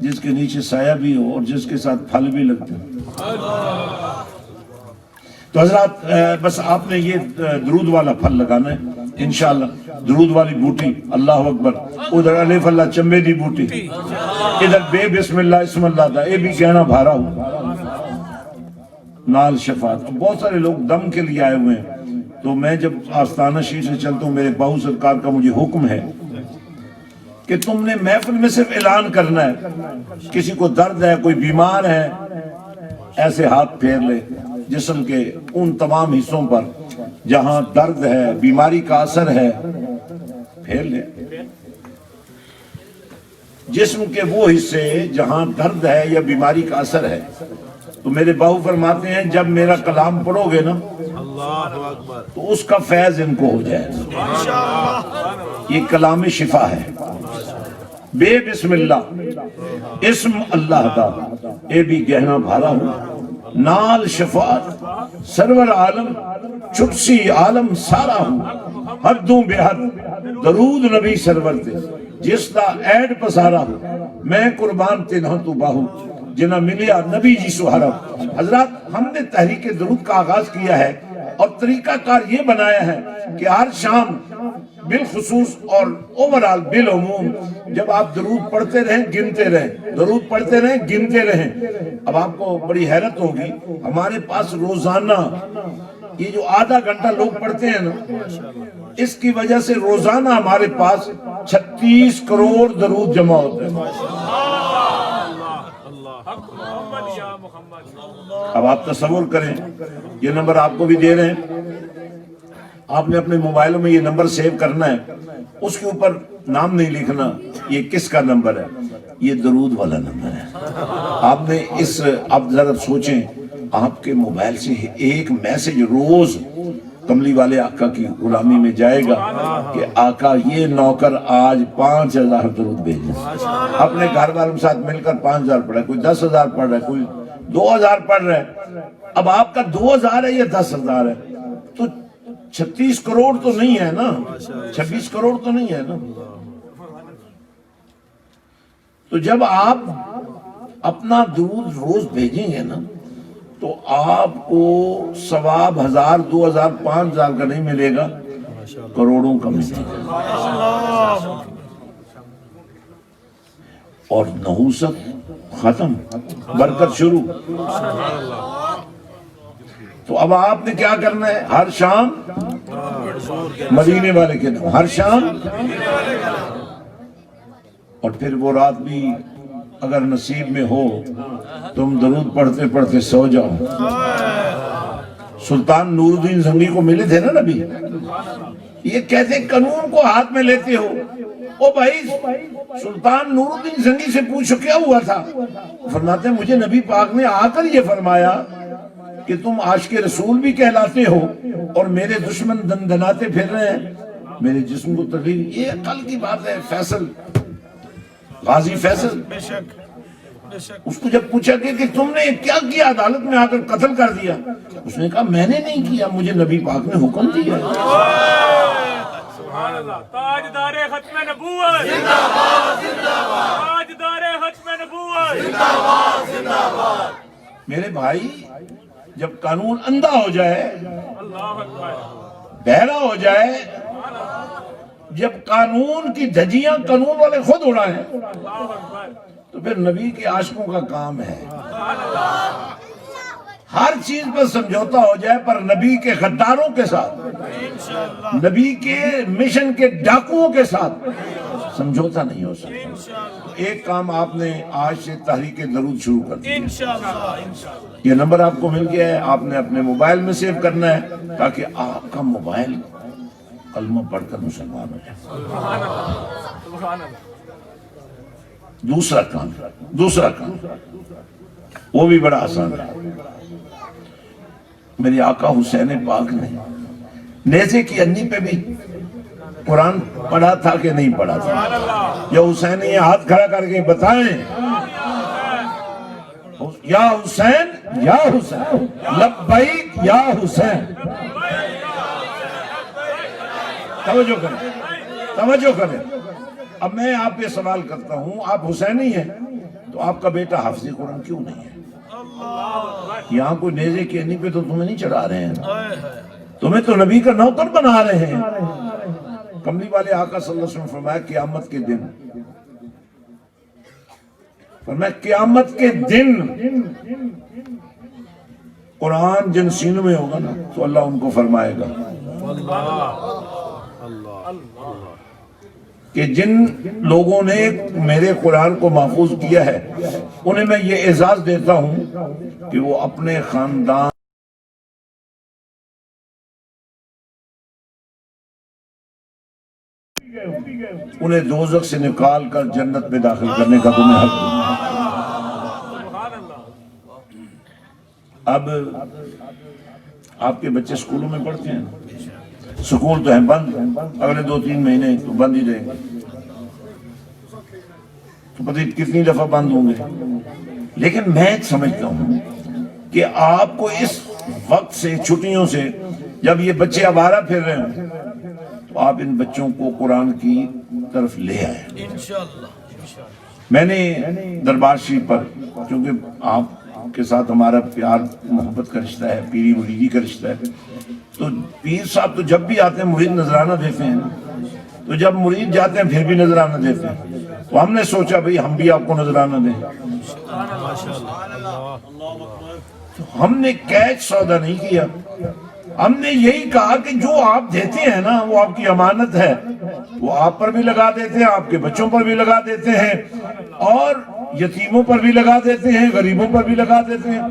جس کے نیچے سایہ بھی ہو اور جس کے ساتھ پھل بھی لگتے ہیں، تو حضرات بس آپ نے یہ درود والا پھل لگانا ہے انشاءاللہ. درود والی بوٹی، اللہ اکبر. ادھر الف اللہ چمبے دی بوٹی، ادھر بے بسم اللہ اسم اللہ دا، یہ بھی گہنا بھارا ہو نال شفاعت. بہت سارے لوگ دم کے لیے آئے ہوئے ہیں، تو میں جب آستانہ شریف سے چلتا ہوں، میرے باہو سرکار کا مجھے حکم ہے کہ تم نے محفل میں صرف اعلان کرنا ہے. کسی کو درد ہے، کوئی بیمار ہے، ایسے ہاتھ پھیر لے جسم کے ان تمام حصوں پر جہاں درد ہے، بیماری کا اثر ہے، پھیر لے. جسم کے وہ حصے جہاں درد ہے یا بیماری کا اثر ہے. تو میرے باہو فرماتے ہیں جب میرا کلام پڑھو گے نا تو اس کا فیض ان کو ہو جائے گا. یہ کلام شفا ہے. بے بسم اللہ اسم اللہ دا، اے بھی گہنا بھارا ہوں نال شفاعت، سرور عالم چٹسی عالم سارا ہوں. حدوں بے حد درود نبی سرور تے، جس دا ایڈ پسارا ہوں. میں قربان تنہا تو باہو، جنہ ملیا نبی جی سہارا. حضرات ہم نے تحریک درود کا آغاز کیا ہے اور طریقہ کار یہ بنایا ہے کہ ہر شام بالخصوص اور اوورال بالعموم جب آپ درود پڑھتے رہیں گنتے رہیں، درود پڑھتے رہیں گنتے رہیں. اب آپ کو بڑی حیرت ہوگی، ہمارے پاس روزانہ یہ جو آدھا گھنٹہ لوگ پڑھتے ہیں نا، اس کی وجہ سے روزانہ ہمارے پاس 36 کروڑ درود جمع ہوتے ہیں. اب آپ تصور کریں، یہ نمبر آپ کو بھی دے رہے ہیں، آپ نے اپنے موبائلوں میں یہ نمبر سیو کرنا ہے، اس کے اوپر نام نہیں لکھنا یہ کس کا نمبر ہے، یہ درود والا نمبر ہے۔ آپ نے آپ ذرا سوچیں، آپ کے موبائل سے ایک میسج روز کملی والے آقا کی غلامی میں جائے گا کہ آقا یہ نوکر آج 5000 درود بھیجیں، اپنے گھر والوں کے ساتھ مل کر 5000 پڑھ رہا ہے، کوئی 10,000 پڑھ رہا ہے، کوئی 2000 پڑھ رہا ہے۔ اب آپ کا 2000 ہے یا 10,000 ہے، تو 36 کروڑ تو نہیں ہے نا، 26 کروڑ تو نہیں ہے نا۔ تو جب آپ اپنا درود روز بھیجیں گے نا تو آپ کو ثواب 1000 2000 5000 کا نہیں ملے گا، کروڑوں کا ملے گا۔ اور نحوست ختم، برکت شروع۔ تو اب آپ نے کیا کرنا ہے، ہر شام مدینے والے کے نام، ہر شام، اور پھر وہ رات بھی اگر نصیب میں ہو تم درود پڑھتے پڑھتے سو جاؤ۔ سلطان نور الدین زنگی کو ملے تھے نا نبی، یہ کہتے قانون کو ہاتھ میں لیتے ہو، او بھائی سلطان نور الدین زنگی سے پوچھو کیا ہوا تھا؟ فرماتے ہیں مجھے نبی پاک نے آ کر یہ فرمایا کہ تم عاشق رسول بھی کہلاتے ہو اور میرے دشمن دندناتے پھر رہے ہیں، میرے جسم کو تکلیف۔ یہ کل کی بات ہے، فیصل غازی فیصل، اس کو جب پوچھا کہ تم نے کیا کیا، عدالت میں آ کر قتل کر دیا، اس نے کہا میں نے نہیں کیا، مجھے نبی پاک نے حکم دیا۔ سبحان اللہ، تاجدار ختم نبوت زندہ باد، زندہ باد، تاجدار ختم نبوت زندہ باد، زندہ باد۔ میرے بھائی جب قانون اندھا ہو جائے، اللہ اکبر، بہرا ہو جائے، جب قانون کی دھجیاں قانون والے خود اڑائیں، تو پھر نبی کے عاشقوں کا کام ہے ہر چیز پر سمجھوتا ہو جائے، پر نبی کے غداروں کے ساتھ، نبی کے مشن کے ڈاکوؤں کے ساتھ سمجھوتا نہیں ہو سکتا۔ ایک کام آپ نے آج سے تحریک درود شروع کر دیا، یہ نمبر آپ کو مل گیا ہے، آپ نے اپنے موبائل میں سیو کرنا ہے تاکہ آپ کا موبائل کلمہ پڑھ کر مسلمان ہو جائے۔ دوسرا کام وہ بھی بڑا آسان ہے۔ میرے آقا حسین پاک نے نیزے کی انی پہ بھی قرآن پڑھا تھا کہ نہیں پڑھا تھا؟ یا حسین یہ ہاتھ کھڑا کر کے بتائیں، یا حسین یا حسین، لبیک یا حسین۔ توجہ کریں۔ اب میں آپ یہ سوال کرتا ہوں، آپ حسینی ہیں تو آپ کا بیٹا حافظ قرآن کیوں نہیں ہے؟ یہاں کوئی نیزے کی انی پہ تو تمہیں نہیں چڑھا رہے ہیں، تمہیں تو نبی کا نوکر بنا رہے ہیں۔ کملی والے آقا صلی اللہ علیہ وسلم فرمایا قیامت کے دن، فرمایا قیامت کے دن قرآن جن سینوں میں ہوگا نا تو اللہ ان کو فرمائے گا کہ جن لوگوں نے میرے قرآن کو محفوظ کیا ہے انہیں میں یہ اعزاز دیتا ہوں کہ وہ اپنے خاندان انہیں دوزخ سے نکال کر جنت میں داخل کرنے کا تمہیں حق دوں۔ اب آپ کے بچے سکولوں میں پڑھتے ہیں، سکول تو ہیں بند، اگلے 2-3 مہینے تو بند ہی رہیں گے، تو پتہ کتنی دفعہ بند ہوں گے۔ لیکن میں سمجھتا ہوں کہ آپ کو اس وقت سے، چھٹیوں سے، جب یہ بچے آوارہ پھر رہے ہیں تو آپ ان بچوں کو قرآن کی طرف لے آئے۔ میں نے دربار شریف پر، چونکہ آپ کے ساتھ ہمارا پیار محبت کا رشتہ ہے، پیری مریدی کا رشتہ ہے، تو پیر صاحب تو جب بھی آتے ہیں مرید نذرانہ دیتے ہیں، تو جب مرید جاتے ہیں پھر بھی نذرانہ دیتے ہیں، تو ہم نے سوچا بھئی ہم بھی آپ کو نذرانہ دیں۔ تو ہم نے کیچ سودا نہیں کیا، ہم نے یہی کہا کہ جو آپ دیتے ہیں نا وہ آپ کی امانت ہے، وہ آپ پر بھی لگا دیتے ہیں، آپ کے بچوں پر بھی لگا دیتے ہیں، اور یتیموں پر بھی لگا دیتے ہیں، غریبوں پر بھی لگا دیتے ہیں۔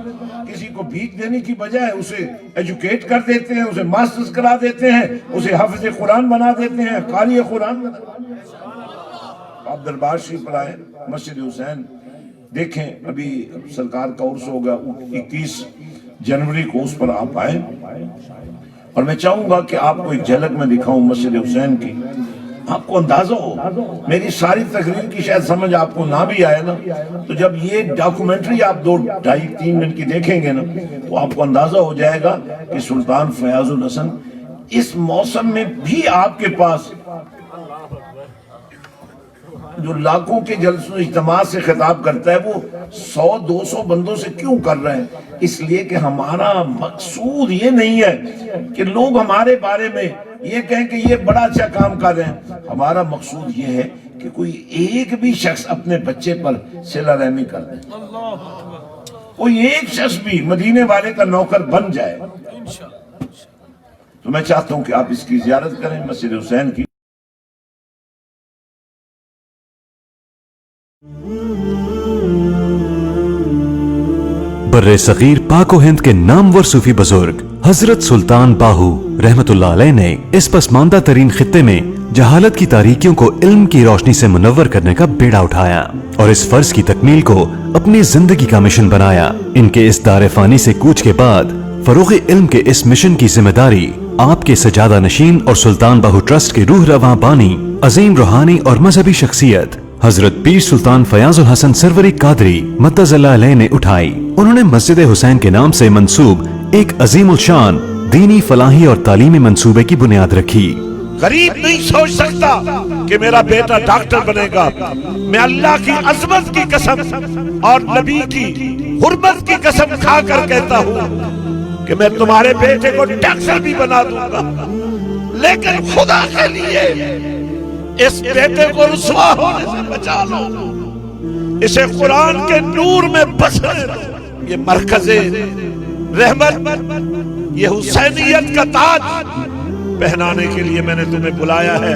کسی کو بھیک دینے کی بجائے اسے ایجوکیٹ کر دیتے ہیں, اسے ماسٹرز کرا دیتے ہیں, اسے حافظ قرآن بنا دیتے ہیں, قاری قرآن بنا دیتے ہیں. آپ دربار شریف پر آئے, مسجد حسین دیکھیں, ابھی سرکار کا عرس ہوگا 21 جنوری کو, اس پر آپ آئیں اور میں چاہوں گا کہ آپ کو ایک جھلک میں دکھاؤں مسجد حسین کی, آپ کو اندازہ ہو. میری ساری تقریر کی شاید سمجھ آپ کو نہ بھی آئے نا, تو جب یہ ڈاکومنٹری آپ 2-2.5-3 منٹ کی دیکھیں گے نا تو آپ کو اندازہ ہو جائے گا کہ سلطان فیاض الحسن اس موسم میں بھی آپ کے پاس جو لاکھوں کے جلسوں اجتماع سے خطاب کرتا ہے وہ 100-200 بندوں سے کیوں کر رہے ہیں؟ اس لیے کہ ہمارا مقصود یہ نہیں ہے کہ لوگ ہمارے بارے میں یہ کہیں کہ یہ بڑا اچھا کام کر رہے ہیں. ہمارا مقصود یہ ہے کہ کوئی ایک بھی شخص اپنے بچے پر صلہ رحمی کر دے, کوئی ایک شخص بھی مدینے والے کا نوکر بن جائے. تو میں چاہتا ہوں کہ آپ اس کی زیارت کریں مسجد حسین کی. بر صغیر پاک و ہند کے نامور صوفی بزرگ حضرت سلطان باہو رحمت اللہ علیہ نے اس پسماندہ ترین خطے میں جہالت کی تاریکیوں کو علم کی روشنی سے منور کرنے کا بیڑا اٹھایا اور اس فرض کی تکمیل کو اپنی زندگی کا مشن بنایا. ان کے اس دار فانی سے کوچ کے بعد فروغ علم کے اس مشن کی ذمہ داری آپ کے سجادہ نشین اور سلطان باہو ٹرسٹ کے روح رواں بانی, عظیم روحانی اور مذہبی شخصیت حضرت پیر سلطان فیاض الحسن سروری قادری مدظ اللہ علیہ نے اٹھائی. انہوں نے مسجد حسین کے نام سے منسوب ایک عظیم الشان دینی, فلاحی اور تعلیمی منصوبے کی بنیاد رکھی. غریب نہیں سوچ سکتا کہ میرا بیٹا ڈاکٹر بنے گا. میں اللہ کی عظمت کی قسم اور نبی کی حرمت کی قسم کھا کر کہتا ہوں کہ میں تمہارے بیٹے کو ڈاکٹر بھی بنا دوں گا, لیکن خدا کے لیے اس بیٹے کو رسوا ہونے سے بچا لو, اسے قرآن کے نور میں بسنے دو. یہ مرکز رحمت, یہ حسینیت کا تاج پہنانے کے لیے میں نے تمہیں بلایا ہے.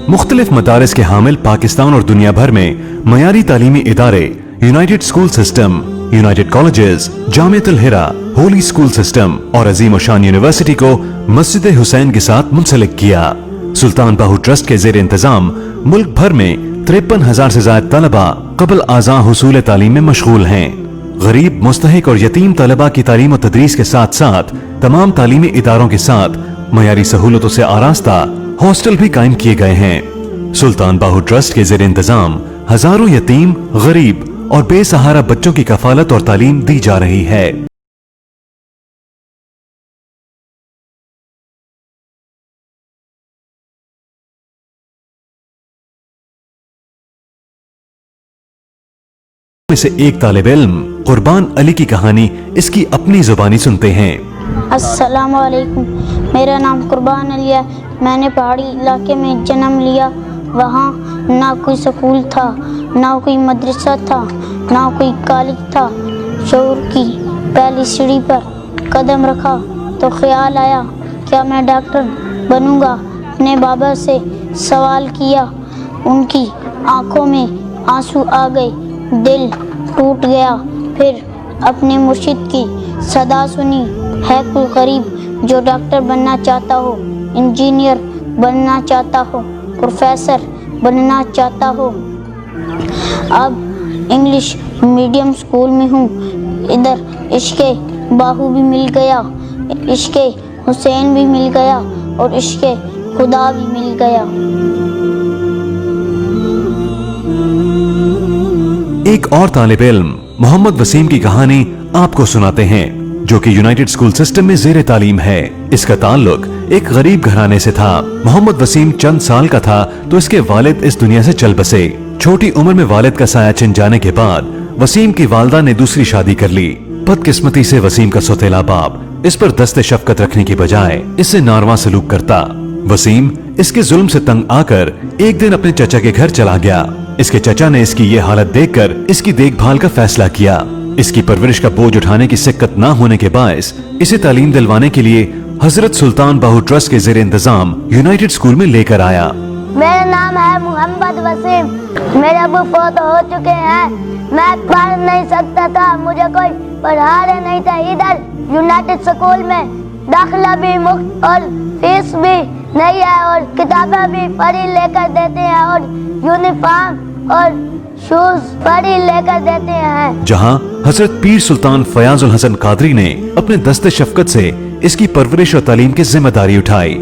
مختلف مدارس کے حامل پاکستان اور دنیا بھر میں معیاری تعلیمی ادارے United school system, United colleges, جامعۃ الہرا, ہولی اسکول سسٹم اور عظیم الشان یونیورسٹی کو مسجد حسین کے ساتھ منسلک کیا. سلطان باہو ٹرسٹ کے زیر انتظام ملک بھر میں 53,000 سے زائد طلبہ قبل آذان حصول تعلیم میں مشغول ہیں. غریب, مستحق اور یتیم طلبہ کی تعلیم و تدریس کے ساتھ ساتھ تمام تعلیمی اداروں کے ساتھ معیاری سہولتوں سے آراستہ ہاسٹل بھی قائم کیے گئے ہیں. سلطان باہو ٹرسٹ کے زیر انتظام ہزاروں یتیم, غریب اور بے سہارا بچوں کی کفالت اور تعلیم دی جا رہی ہے. میں سے ایک طالب علم قربان علی کی کہانی اس کی اپنی زبانی سنتے ہیں. السلام علیکم, میرا نام قربان علی ہے. میں نے پہاڑی علاقے میں جنم لیا. وہاں نہ کوئی سکول تھا, نہ کوئی مدرسہ تھا, نہ کوئی کالج تھا. شعور کی پہلی سیڑھی پر قدم رکھا تو خیال آیا کیا میں ڈاکٹر بنوں گا. اپنے بابا سے سوال کیا, ان کی آنکھوں میں آنسو آ گئے, دل ٹوٹ گیا. پھر اپنے مرشد کی صدا سنی, ہے کوئی غریب جو ڈاکٹر بننا چاہتا ہو, انجینئر بننا چاہتا ہو, پروفیسر بننا چاہتا ہو. اب انگلش میڈیم اسکول میں ہوں. ادھر عشق باہو بھی مل گیا, عشق حسین بھی مل گیا اور عشق خدا بھی مل گیا. ایک اور طالب علم محمد وسیم کی کہانی آپ کو سناتے ہیں جو کہ یونائٹڈ اسکول سسٹم میں زیر تعلیم ہے. اس کا تعلق ایک غریب گھرانے سے تھا. محمد وسیم چند سال کا تھا تو اس کے والد اس دنیا سے چل بسے. چھوٹی عمر میں والد کا سایہ چھن جانے کے بعد وسیم کی والدہ نے دوسری شادی کر لی. بدقسمتی سے وسیم کا سوتیلا باپ اس پر دست شفقت رکھنے کی بجائے اس سے ناروا سلوک کرتا. وسیم اس کے ظلم سے تنگ آ کر ایک دن اپنے چچا کے گھر چلا گیا. اس کے چچا نے اس کی یہ حالت دیکھ کر اس کی دیکھ بھال کا فیصلہ کیا. اس کی پرورش کا بوجھ اٹھانے کی سکت نہ ہونے کے باعث اسے تعلیم دلوانے کے لیے حضرت سلطان باہو ٹرسٹ کے زیر انتظام یونائٹڈ اسکول میں لے کر آیا. میرا نام ہے محمد وسیم. میرے ابو فوت ہو چکے ہیں. میں پڑھ نہیں سکتا تھا, مجھے کوئی پڑھانے نہیں تھا. ادھر یونائٹڈ اسکول میں داخلہ بھی مفت اور فیس بھی نہیں ہے, اور کتابیں بھی فری لے کر دیتے ہیں, اور یونیفارم اور شوز فری لے کر دیتے ہیں. جہاں حضرت پیر سلطان فیاض الحسن قادری نے اپنے دست شفقت سے اس کی پرورش اور تعلیم کی ذمہ داری اٹھائی.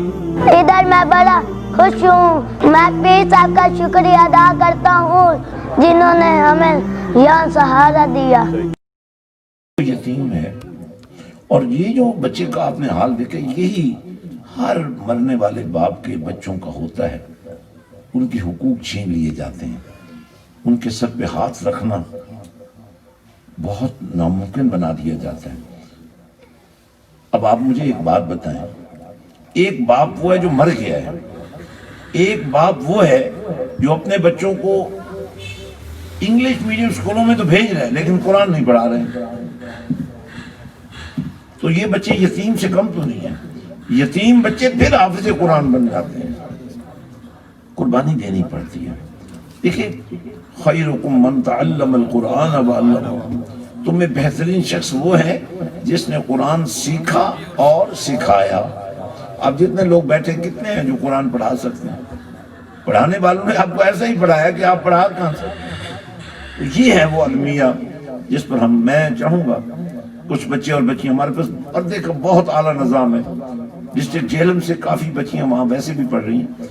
ادھر میں بڑا خوش ہوں. میں پیر صاحب کا شکریہ ادا کرتا ہوں جنہوں نے ہمیں یہاں سہارا دیا. یتیم ہے, اور یہ جو بچے کا آپ نے حال دیکھا, یہی ہر مرنے والے باپ کے بچوں کا ہوتا ہے. ان کے حقوق چھین لیے جاتے ہیں, ان کے سر پہ ہاتھ رکھنا بہت ناممکن بنا دیا جاتا ہے. اب آپ مجھے ایک بات بتائیں, ایک باپ وہ ہے جو مر گیا ہے, ایک باپ وہ ہے جو اپنے بچوں کو انگلش میڈیم اسکولوں میں تو بھیج رہے ہیں لیکن قرآن نہیں پڑھا رہے. تو یہ بچے یتیم سے کم تو نہیں ہیں. یتیم بچے پھر حافظ قرآن بن جاتے ہیں. قربانی دینی پڑتی ہے. دیکھیں, خیرکم من تعلم القرآن وعلمہ, تم میں بہترین شخص وہ ہے جس نے قرآن سیکھا اور سکھایا. اب جتنے لوگ بیٹھے کتنے ہیں جو قرآن پڑھا سکتے ہیں؟ پڑھانے والوں نے آپ کو ایسا ہی پڑھایا کہ آپ پڑھا کہاں سے؟ یہ ہے وہ المیہ جس پر میں چاہوں گا کچھ بچے اور بچیاں ہمارے پاس, اور دیکھو بہت اعلیٰ نظام ہے. ڈسٹرکٹ جہلم سے کافی بچیاں وہاں ویسے بھی پڑھ رہی ہیں.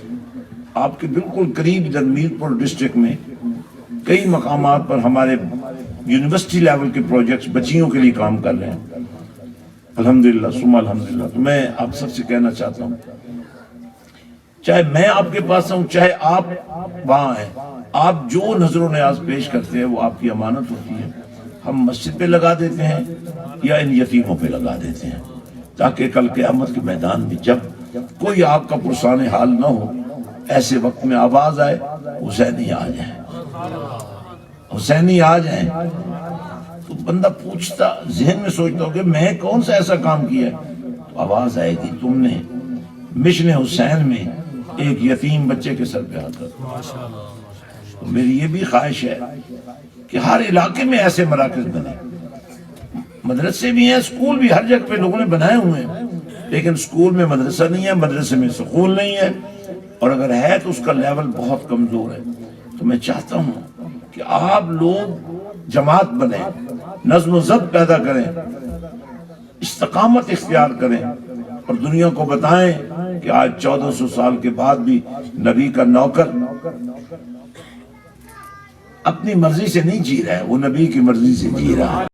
آپ کے بالکل قریب ادھر میرپور ڈسٹرکٹ میں کئی مقامات پر ہمارے یونیورسٹی لیول کے پروجیکٹس بچیوں کے لیے کام کر رہے ہیں. الحمدللہ ثم الحمدللہ. تو میں آپ سب سے کہنا چاہتا ہوں, چاہے میں آپ کے پاس ہوں چاہے آپ وہاں ہیں, آپ جو نظر و نیاز پیش کرتے ہیں وہ آپ کی امانت ہوتی ہے. ہم مسجد پہ لگا دیتے ہیں یا ان یتیموں پہ لگا دیتے ہیں, تاکہ کل قیامت کے میدان میں جب کوئی آپ کا پرسان حال نہ ہو, ایسے وقت میں آواز آئے حسینی آ جائیں, حسینی آ جائیں. تو بندہ پوچھتا, ذہن میں سوچتا ہو کہ میں کون سا ایسا کام کیا ہے, تو آواز آئے گی تم نے مشن حسین میں ایک یتیم بچے کے سر پہ ہاتھ رکھا. تو میری یہ بھی خواہش ہے کہ ہر علاقے میں ایسے مراکز بنے. مدرسے بھی ہیں, اسکول بھی, ہر جگہ پہ لوگوں نے بنائے ہوئے ہیں, لیکن اسکول میں مدرسہ نہیں ہے, مدرسے میں سکول نہیں ہے, اور اگر ہے تو اس کا لیول بہت کمزور ہے. تو میں چاہتا ہوں کہ آپ لوگ جماعت بنیں, نظم و ضبط پیدا کریں, استقامت اختیار کریں, اور دنیا کو بتائیں کہ آج 1400 سال کے بعد بھی نبی کا نوکر اپنی مرضی سے نہیں جی رہا ہے, وہ نبی کی مرضی سے جی رہا ہے.